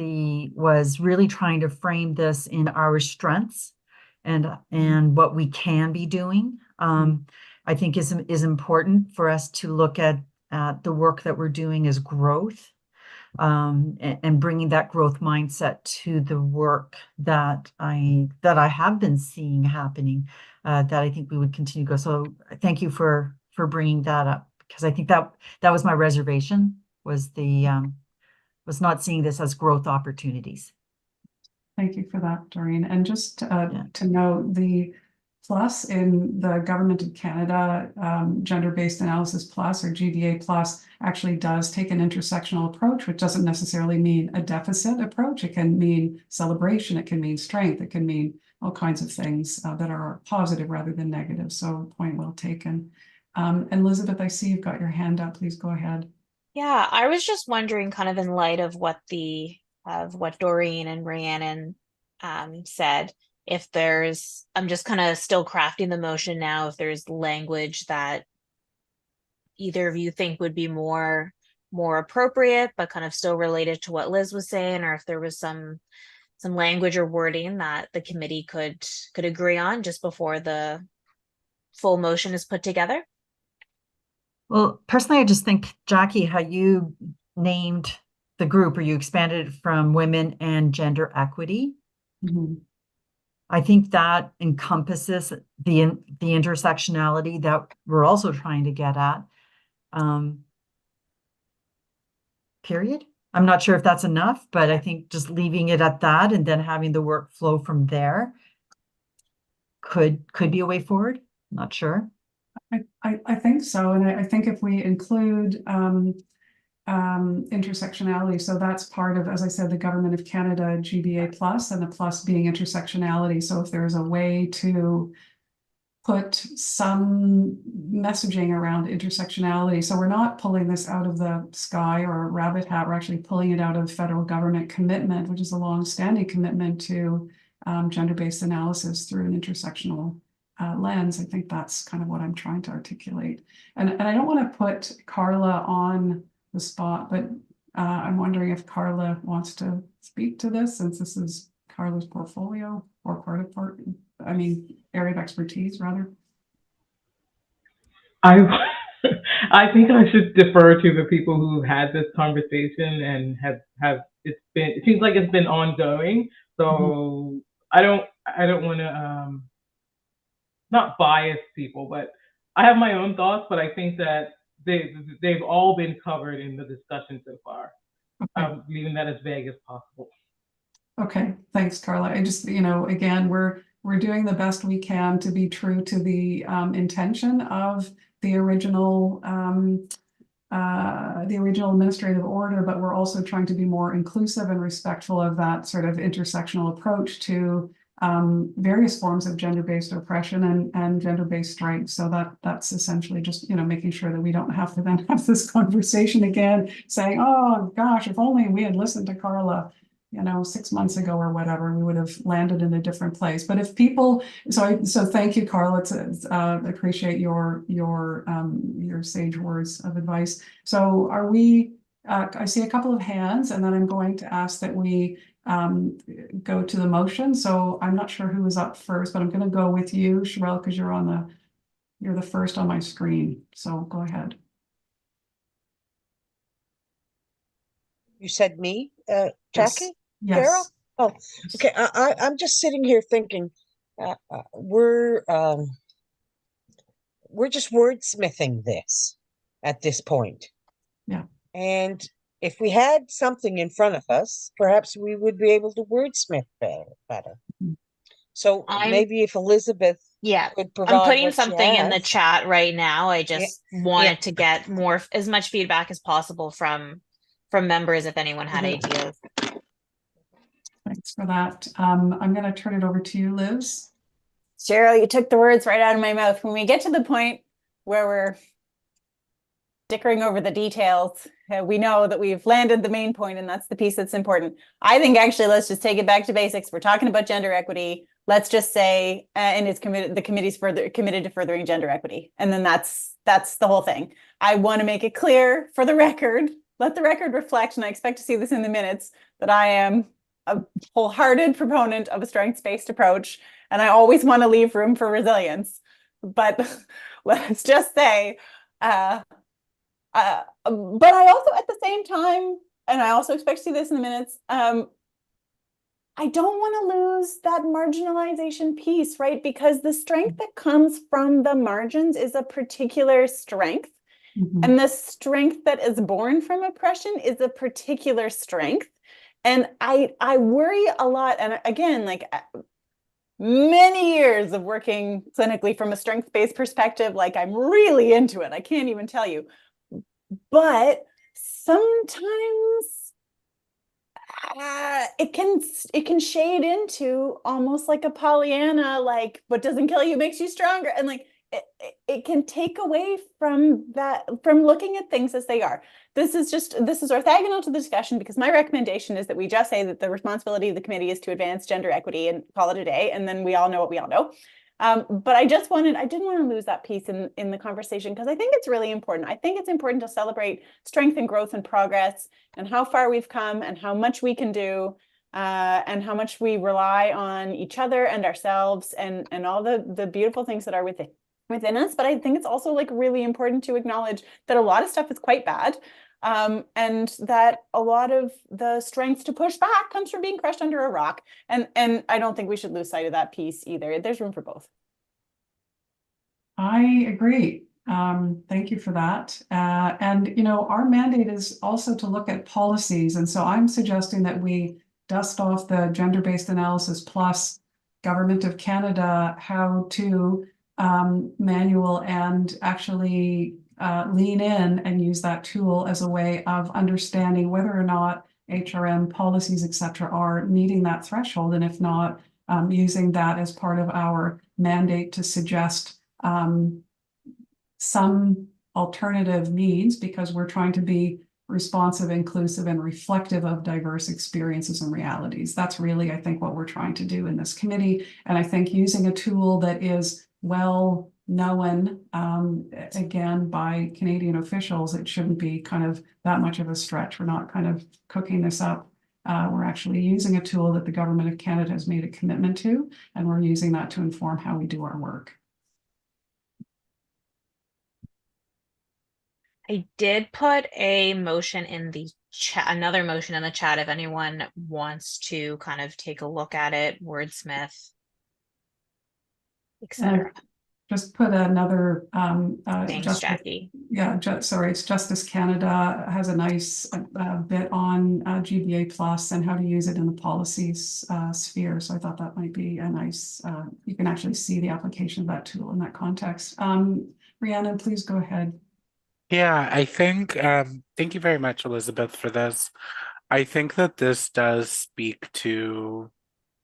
really trying to frame this in our strengths and what we can be doing. I think is important for us to look at the work that we're doing as growth, and bringing that growth mindset to the work that I have been seeing happening, that I think we would continue to go. So thank you for bringing that up, because I think that was my reservation, was the was not seeing this as growth opportunities. Thank you for that, Doreen. And just to note, the plus in the Government of Canada Gender-Based Analysis Plus, or GBA Plus, actually does take an intersectional approach, which doesn't necessarily mean a deficit approach. It can mean celebration, it can mean strength, it can mean all kinds of things that are positive rather than negative. So point well taken. And Elizabeth, I see you've got your hand up. Please go ahead. Yeah, I was just wondering, kind of in light of what Doreen and Rhiannon said, if there's, I'm just kind of still crafting the motion now, if there's language that either of you think would be more appropriate, but kind of still related to what Liz was saying, or if there was some language or wording that the committee could agree on just before the full motion is put together. Well, personally, I just think, Jackie, how you named the group, or you expanded it from women and gender equity. Mm-hmm. I think that encompasses the intersectionality that we're also trying to get at. Period. I'm not sure if that's enough, but I think just leaving it at that and then having the work flow from there could be a way forward. Not sure. I think so. And I think if we include intersectionality, so that's part of, as I said, the Government of Canada GBA Plus, and the plus being intersectionality. So if there's a way to put some messaging around intersectionality, so we're not pulling this out of the sky or a rabbit hat, we're actually pulling it out of federal government commitment, which is a long-standing commitment to gender-based analysis through an intersectional lens. I think that's kind of what I'm trying to articulate. And I don't want to put Carla on the spot, but I'm wondering if Carla wants to speak to this, since this is Carla's portfolio, or area of expertise rather. I think I should defer to the people who've had this conversation and have it seems like it's been ongoing. So I don't want to not bias people, but I have my own thoughts, but I think that they've all been covered in the discussion so far. Okay. I'm leaving that as vague as possible. Okay, thanks, Carla. I just, again, we're doing the best we can to be true to the intention of the original administrative order, but we're also trying to be more inclusive and respectful of that sort of intersectional approach to various forms of gender-based oppression and gender-based strength. So that's essentially just, making sure that we don't have to then have this conversation again, saying, oh gosh, if only we had listened to Carla 6 months ago or whatever, we would have landed in a different place. But if people, so thank you, Carla. Appreciate your sage words of advice. So are we? I see a couple of hands, and then I'm going to ask that we go to the motion. So I'm not sure who is up first, but I'm going to go with you, Sherelle, because you're the first on my screen. So go ahead. You said me, Jackie? Yes. Cheryl? Oh, okay. I'm just sitting here thinking, we're just wordsmithing this at this point. Yeah. And if we had something in front of us, perhaps we would be able to wordsmith better. So maybe if Elizabeth could provide. I'm putting something in the chat right now. I just wanted to get as much feedback as possible from members if anyone had ideas. Thanks for that. I'm going to turn it over to you, Liz. Cheryl, you took the words right out of my mouth. When we get to the point where we're dickering over the details, we know that we've landed the main point, and that's the piece that's important. I think actually let's just take it back to basics. We're talking about gender equity. Let's just say, and it's committed. The committee's committed to furthering gender equity, and then that's the whole thing. I want to make it clear for the record. Let the record reflect, and I expect to see this in the minutes, that I am a wholehearted proponent of a strengths-based approach, and I always want to leave room for resilience. But let's just say, but I also, at the same time, and I also expect to see this in the minutes, I don't want to lose that marginalization piece, right? Because the strength that comes from the margins is a particular strength. Mhm. And the strength that is born from oppression is a particular strength. And I worry a lot. And again, like many years of working clinically from a strength-based perspective, like I'm really into it. I can't even tell you. But sometimes it can shade into almost like a Pollyanna, like what doesn't kill you makes you stronger, and like it can take away from that, from looking at things as they are. This is orthogonal to the discussion, because my recommendation is that we just say that the responsibility of the committee is to advance gender equity and call it a day, and then we all know what we all know. But I didn't want to lose that piece in the conversation, because I think it's really important. I think it's important to celebrate strength and growth and progress, and how far we've come, and how much we can do, and how much we rely on each other and ourselves, and all the beautiful things that are within us. But I think it's also like really important to acknowledge that a lot of stuff is quite bad. And that a lot of the strength to push back comes from being crushed under a rock. And I don't think we should lose sight of that piece either. There's room for both. I agree. Thank you for that. And, you know, our mandate is also to look at policies. And so I'm suggesting that we dust off the gender-based analysis plus Government of Canada how to manual, and actually lean in and use that tool as a way of understanding whether or not HRM policies, et cetera, are meeting that threshold. And if not, using that as part of our mandate to suggest some alternative means, because we're trying to be responsive, inclusive, and reflective of diverse experiences and realities. That's really, I think, what we're trying to do in this committee. And I think using a tool that is well known, again, by Canadian officials, it shouldn't be kind of that much of a stretch. We're not kind of cooking this up. We're actually using a tool that the Government of Canada has made a commitment to, and we're using that to inform how we do our work. I did put a motion in the chat, another motion in the chat, if anyone wants to kind of take a look at it, wordsmith, etc. Just put another Thanks, Jackie. Yeah, sorry, it's Justice Canada has a nice bit on GBA plus and how to use it in the policies sphere. So I thought that might be a nice, you can actually see the application of that tool in that context. Rhiannon, please go ahead. Yeah, I think, thank you very much, Elizabeth, for this. I think that this does speak to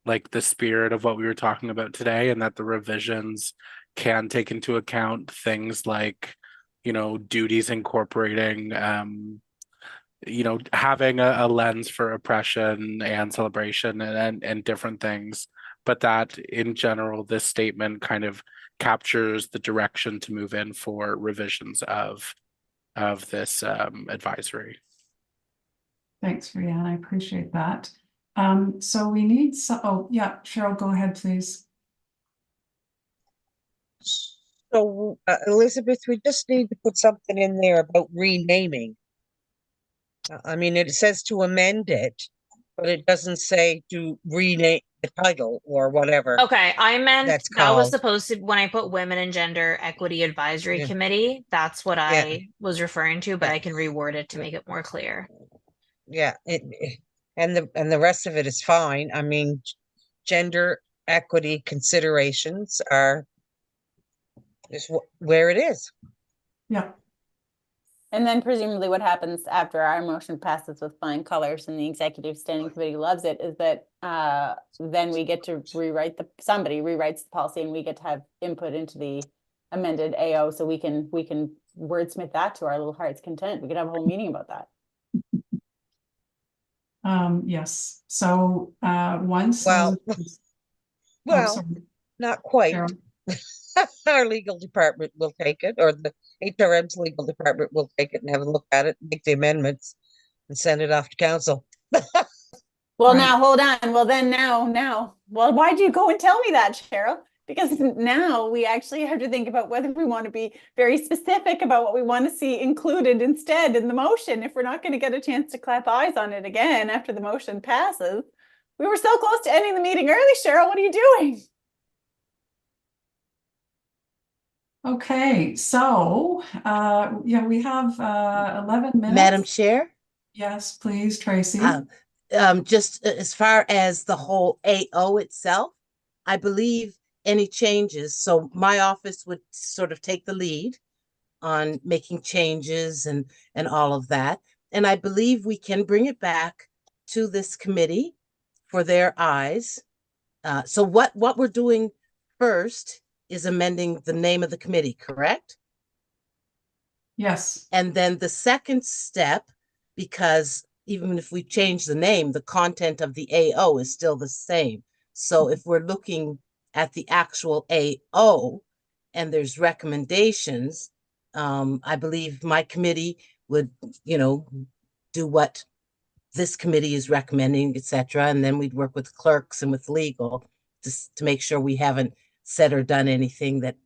like the spirit of what we were talking about today, and that the revisions can take into account things like, you know, duties incorporating, you know, having a lens for oppression and celebration and different things. But that in general, this statement kind of captures the direction to move in for revisions of this advisory. Thanks, Rhiannon. I appreciate that. So we need oh yeah, Cheryl, go ahead, please. So Elizabeth, we just need to put something in there about renaming. I mean, it says to amend it, but it doesn't say to rename the title or whatever. Okay, I meant that's that was called. supposed to, when I put Women and Gender Equity Advisory Yeah. Committee, that's what Yeah. I was referring to, but Yeah. I can reword it to make it more clear. Yeah, and the rest of it is fine. I mean, gender equity considerations are just where it is. Yeah. And then presumably what happens after our motion passes with flying colors and the executive standing committee loves it is that then we get to somebody rewrites the policy, and we get to have input into the amended AO, so we can wordsmith that to our little heart's content. We could have a whole meeting about that. Yes. So once Well, sorry. not quite. Cheryl. Our legal department will take it, or the HRM's legal department will take it and have a look at it, make the amendments, and send it off to council. Well, Right. now hold on. Well, then now. Well, why'd you go and tell me that, Cheryl? Because now we actually have to think about whether we want to be very specific about what we want to see included instead in the motion. If we're not going to get a chance to clap eyes on it again after the motion passes. We were so close to ending the meeting early, Cheryl. What are you doing? Okay, so yeah, we have 11 minutes. Madam Chair, Yes, please, Tracy. just as far as the whole AO itself, I believe any changes, so my office would sort of take the lead on making changes and all of that. And I believe we can bring it back to this committee for their eyes. So what we're doing first is amending the name of the committee, correct? Yes. And then the second step, because even if we change the name, the content of the AO is still the same. So if we're looking at the actual AO and there's recommendations, I believe my committee would, do what this committee is recommending, et cetera. And then we'd work with clerks and with legal to make sure we haven't said or done anything that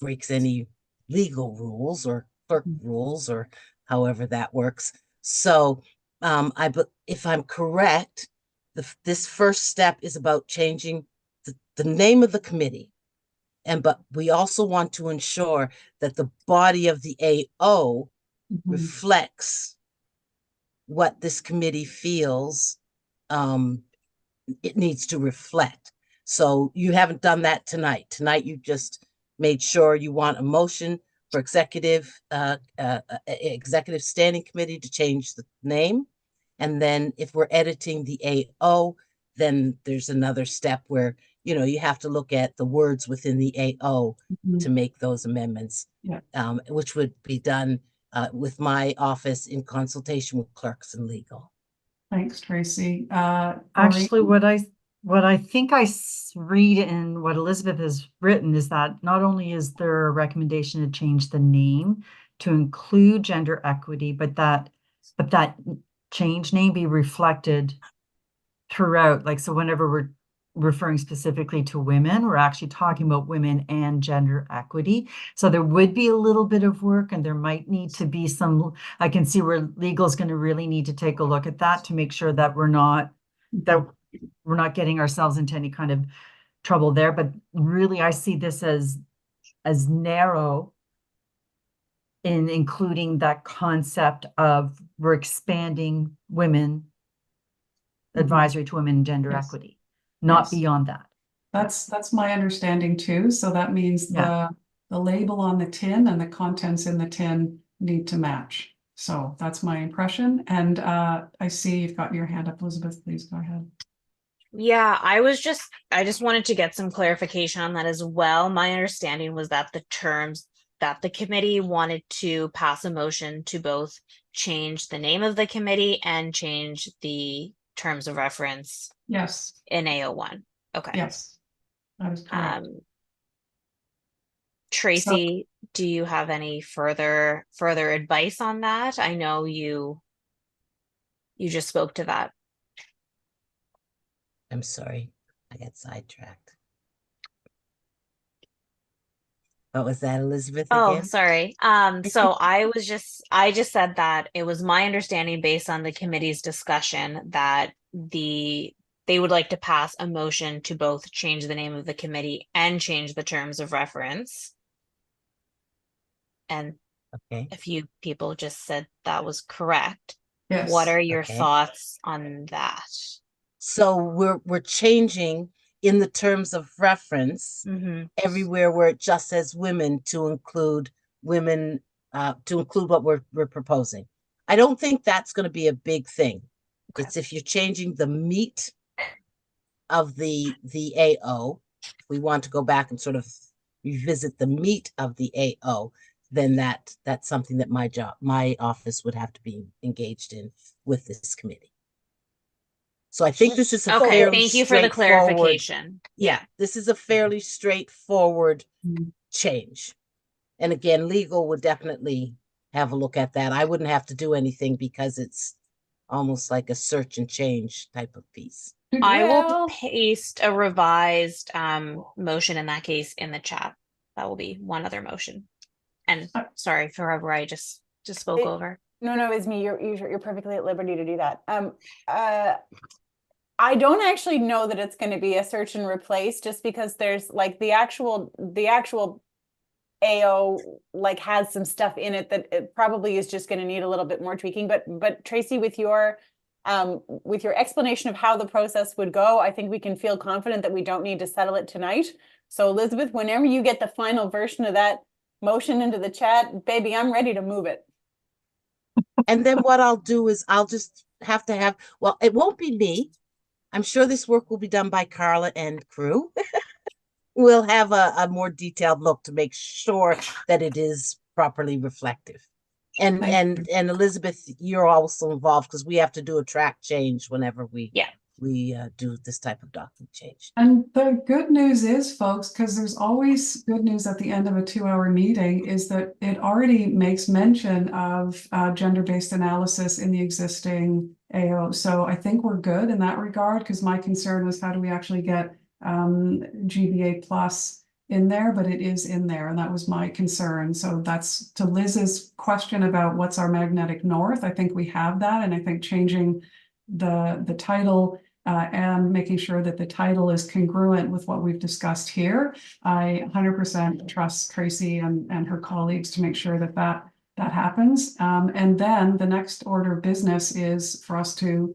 breaks any legal rules or clerk rules or however that works. So if I'm correct, this first step is about changing the name of the committee. But we also want to ensure that the body of the AO reflects what this committee feels it needs to reflect. So you haven't done that tonight. Tonight you just made sure you want a motion for executive standing committee to change the name. And then if we're editing the AO, then there's another step where, you have to look at the words within the AO to make those amendments, which would be done with my office in consultation with clerks and legal. Thanks, Tracy. Actually, what I think I read in what Elizabeth has written is that not only is there a recommendation to change the name to include gender equity, but that change name be reflected throughout. Like, so whenever we're referring specifically to women, we're actually talking about women and gender equity. So there would be a little bit of work, and there might need to be some, I can see where legal is going to really need to take a look at that to make sure that we're not getting ourselves into any kind of trouble there. But really, I see this as narrow in including that concept of we're expanding women advisory to women and gender equity, not beyond that. That's my understanding too. So that means the label on the tin and the contents in the tin need to match. So that's my impression. And I see you've got your hand up, Elizabeth. Please go ahead. Yeah, I just wanted to get some clarification on that as well. My understanding was that the terms that the committee wanted to pass a motion to both change the name of the committee and change the terms of reference. Yes. In AO1. Okay. Yes. That is correct. Tracy, do you have any further advice on that? I know you just spoke to that. I'm sorry, I got sidetracked. What was that, Elizabeth? Oh, again? sorry. So I just said that it was my understanding based on the committee's discussion that they would like to pass a motion to both change the name of the committee and change the terms of reference. And a few people just said that was correct. Yes. What are your thoughts on that? So we're changing in the terms of reference everywhere where it just says women to include women, to include what we're proposing. I don't think that's going to be a big thing. It's if you're changing the meat of the AO, if we want to go back and sort of revisit the meat of the AO, then that's something that my office would have to be engaged in with this committee. So I think this is a fairly thank you for the clarification. Yeah, this is a fairly straightforward change. And again, legal would definitely have a look at that. I wouldn't have to do anything because it's almost like a search and change type of piece. I will paste a revised motion in that case in the chat. That will be one other motion. And sorry for whoever I just spoke over. No, it's me. You're perfectly at liberty to do that. I don't actually know that it's going to be a search and replace, just because there's like the actual AO like has some stuff in it that it probably is just going to need a little bit more tweaking. But Tracy, with your explanation of how the process would go, I think we can feel confident that we don't need to settle it tonight. So Elizabeth, whenever you get the final version of that motion into the chat, baby, I'm ready to move it. And then what I'll do is I'll just have to have, well, it won't be me. I'm sure this work will be done by Carla and crew. We'll have a more detailed look to make sure that it is properly reflective. And Elizabeth, you're also involved because we have to do a track change whenever we do this type of document change. And the good news is, folks, because there's always good news at the end of a 2-hour meeting, is that it already makes mention of gender-based analysis in the existing AO. So I think we're good in that regard, because my concern was how do we actually get GBA plus in there, but it is in there, and that was my concern. So that's to Liz's question about what's our magnetic north. I think we have that, and I think changing the title and making sure that the title is congruent with what we've discussed here. I 100% trust Tracy and her colleagues to make sure that that happens. And then the next order of business is for us to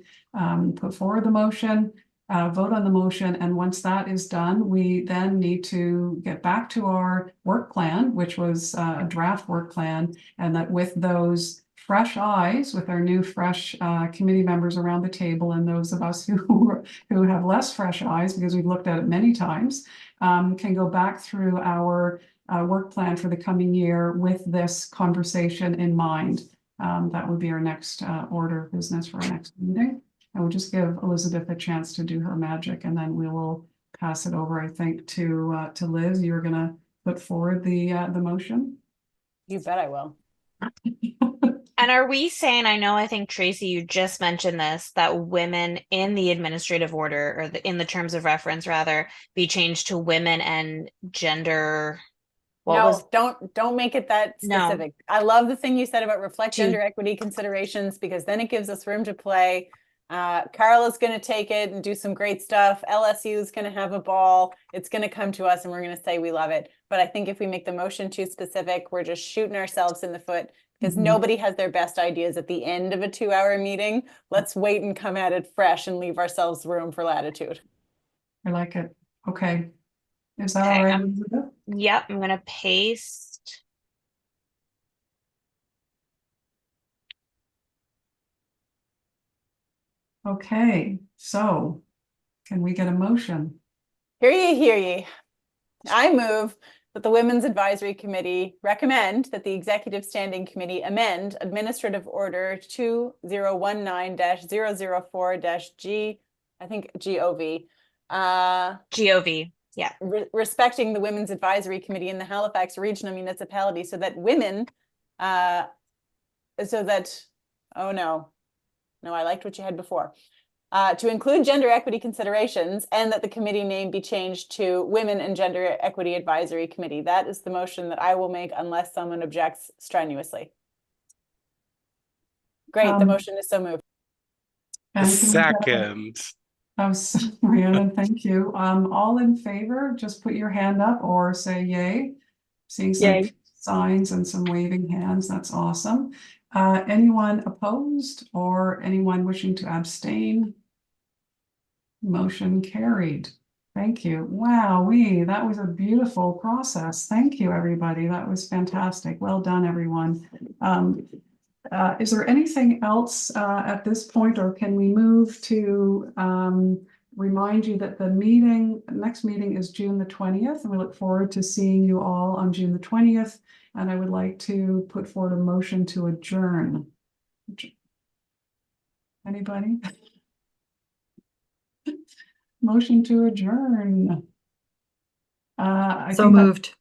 put forward the motion, vote on the motion, and once that is done, we then need to get back to our work plan, which was a draft work plan, and that with those fresh eyes, with our new fresh committee members around the table, and those of us who have less fresh eyes because we've looked at it many times, can go back through our work plan for the coming year with this conversation in mind. That would be our next order of business for our next meeting. I will just give Elizabeth a chance to do her magic, and then we will pass it over, I think, to Liz. You're going to put forward the motion. You bet I will. And are we saying, I think Tracy, you just mentioned this, that women in the administrative order, or in the terms of reference rather, be changed to women and gender? Don't make it that specific. No. I love the thing you said about reflect gender equity considerations, because then it gives us room to play. Carla's going to take it and do some great stuff. LSU is going to have a ball. It's going to come to us and we're going to say we love it. But I think if we make the motion too specific, we're just shooting ourselves in the foot, because nobody has their best ideas at the end of a 2-hour meeting. Let's wait and come at it fresh and leave ourselves room for latitude. I like it. Okay. Is that all right? Yep, I'm going to paste. Okay, so can we get a motion? Hear ye, hear ye. I move that the Women's Advisory Committee recommend that the Executive Standing Committee amend Administrative Order 2019-004-G, I think GOV. GOV, yeah. Respecting the Women's Advisory Committee in the Halifax Regional Municipality, so that women, oh no, I liked what you had before. To include gender equity considerations, and that the committee name be changed to Women and Gender Equity Advisory Committee. That is the motion that I will make unless someone objects strenuously. Great, the motion is so moved. Second. Rhiannon, thank you. All in favor, just put your hand up or say yay. Seeing some signs and some waving hands, that's awesome. Anyone opposed or anyone wishing to abstain? Motion carried. Thank you. Wow, that was a beautiful process. Thank you, everybody. That was fantastic. Well done, everyone. Is there anything else at this point, or can we move to remind you that the next meeting is June the 20th, and we look forward to seeing you all on June the 20th. And I would like to put forward a motion to adjourn. Anybody? Motion to adjourn. So moved.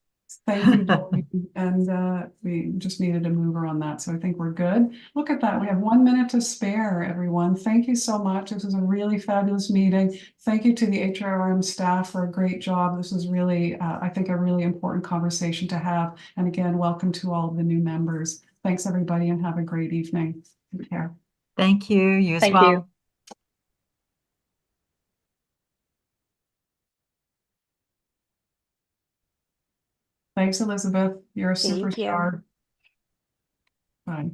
Thank you, Doreen. And we just needed a mover on that, so I think we're good. Look at that. We have 1 minute to spare, everyone. Thank you so much. This was a really fabulous meeting. Thank you to the HRRM staff for a great job. This was really, I think, a really important conversation to have. And again, welcome to all of the new members. Thanks, everybody, and have a great evening. Take care. Thank you. You as well. You. Thanks, Elizabeth. You're a Thank you. superstar. Bye.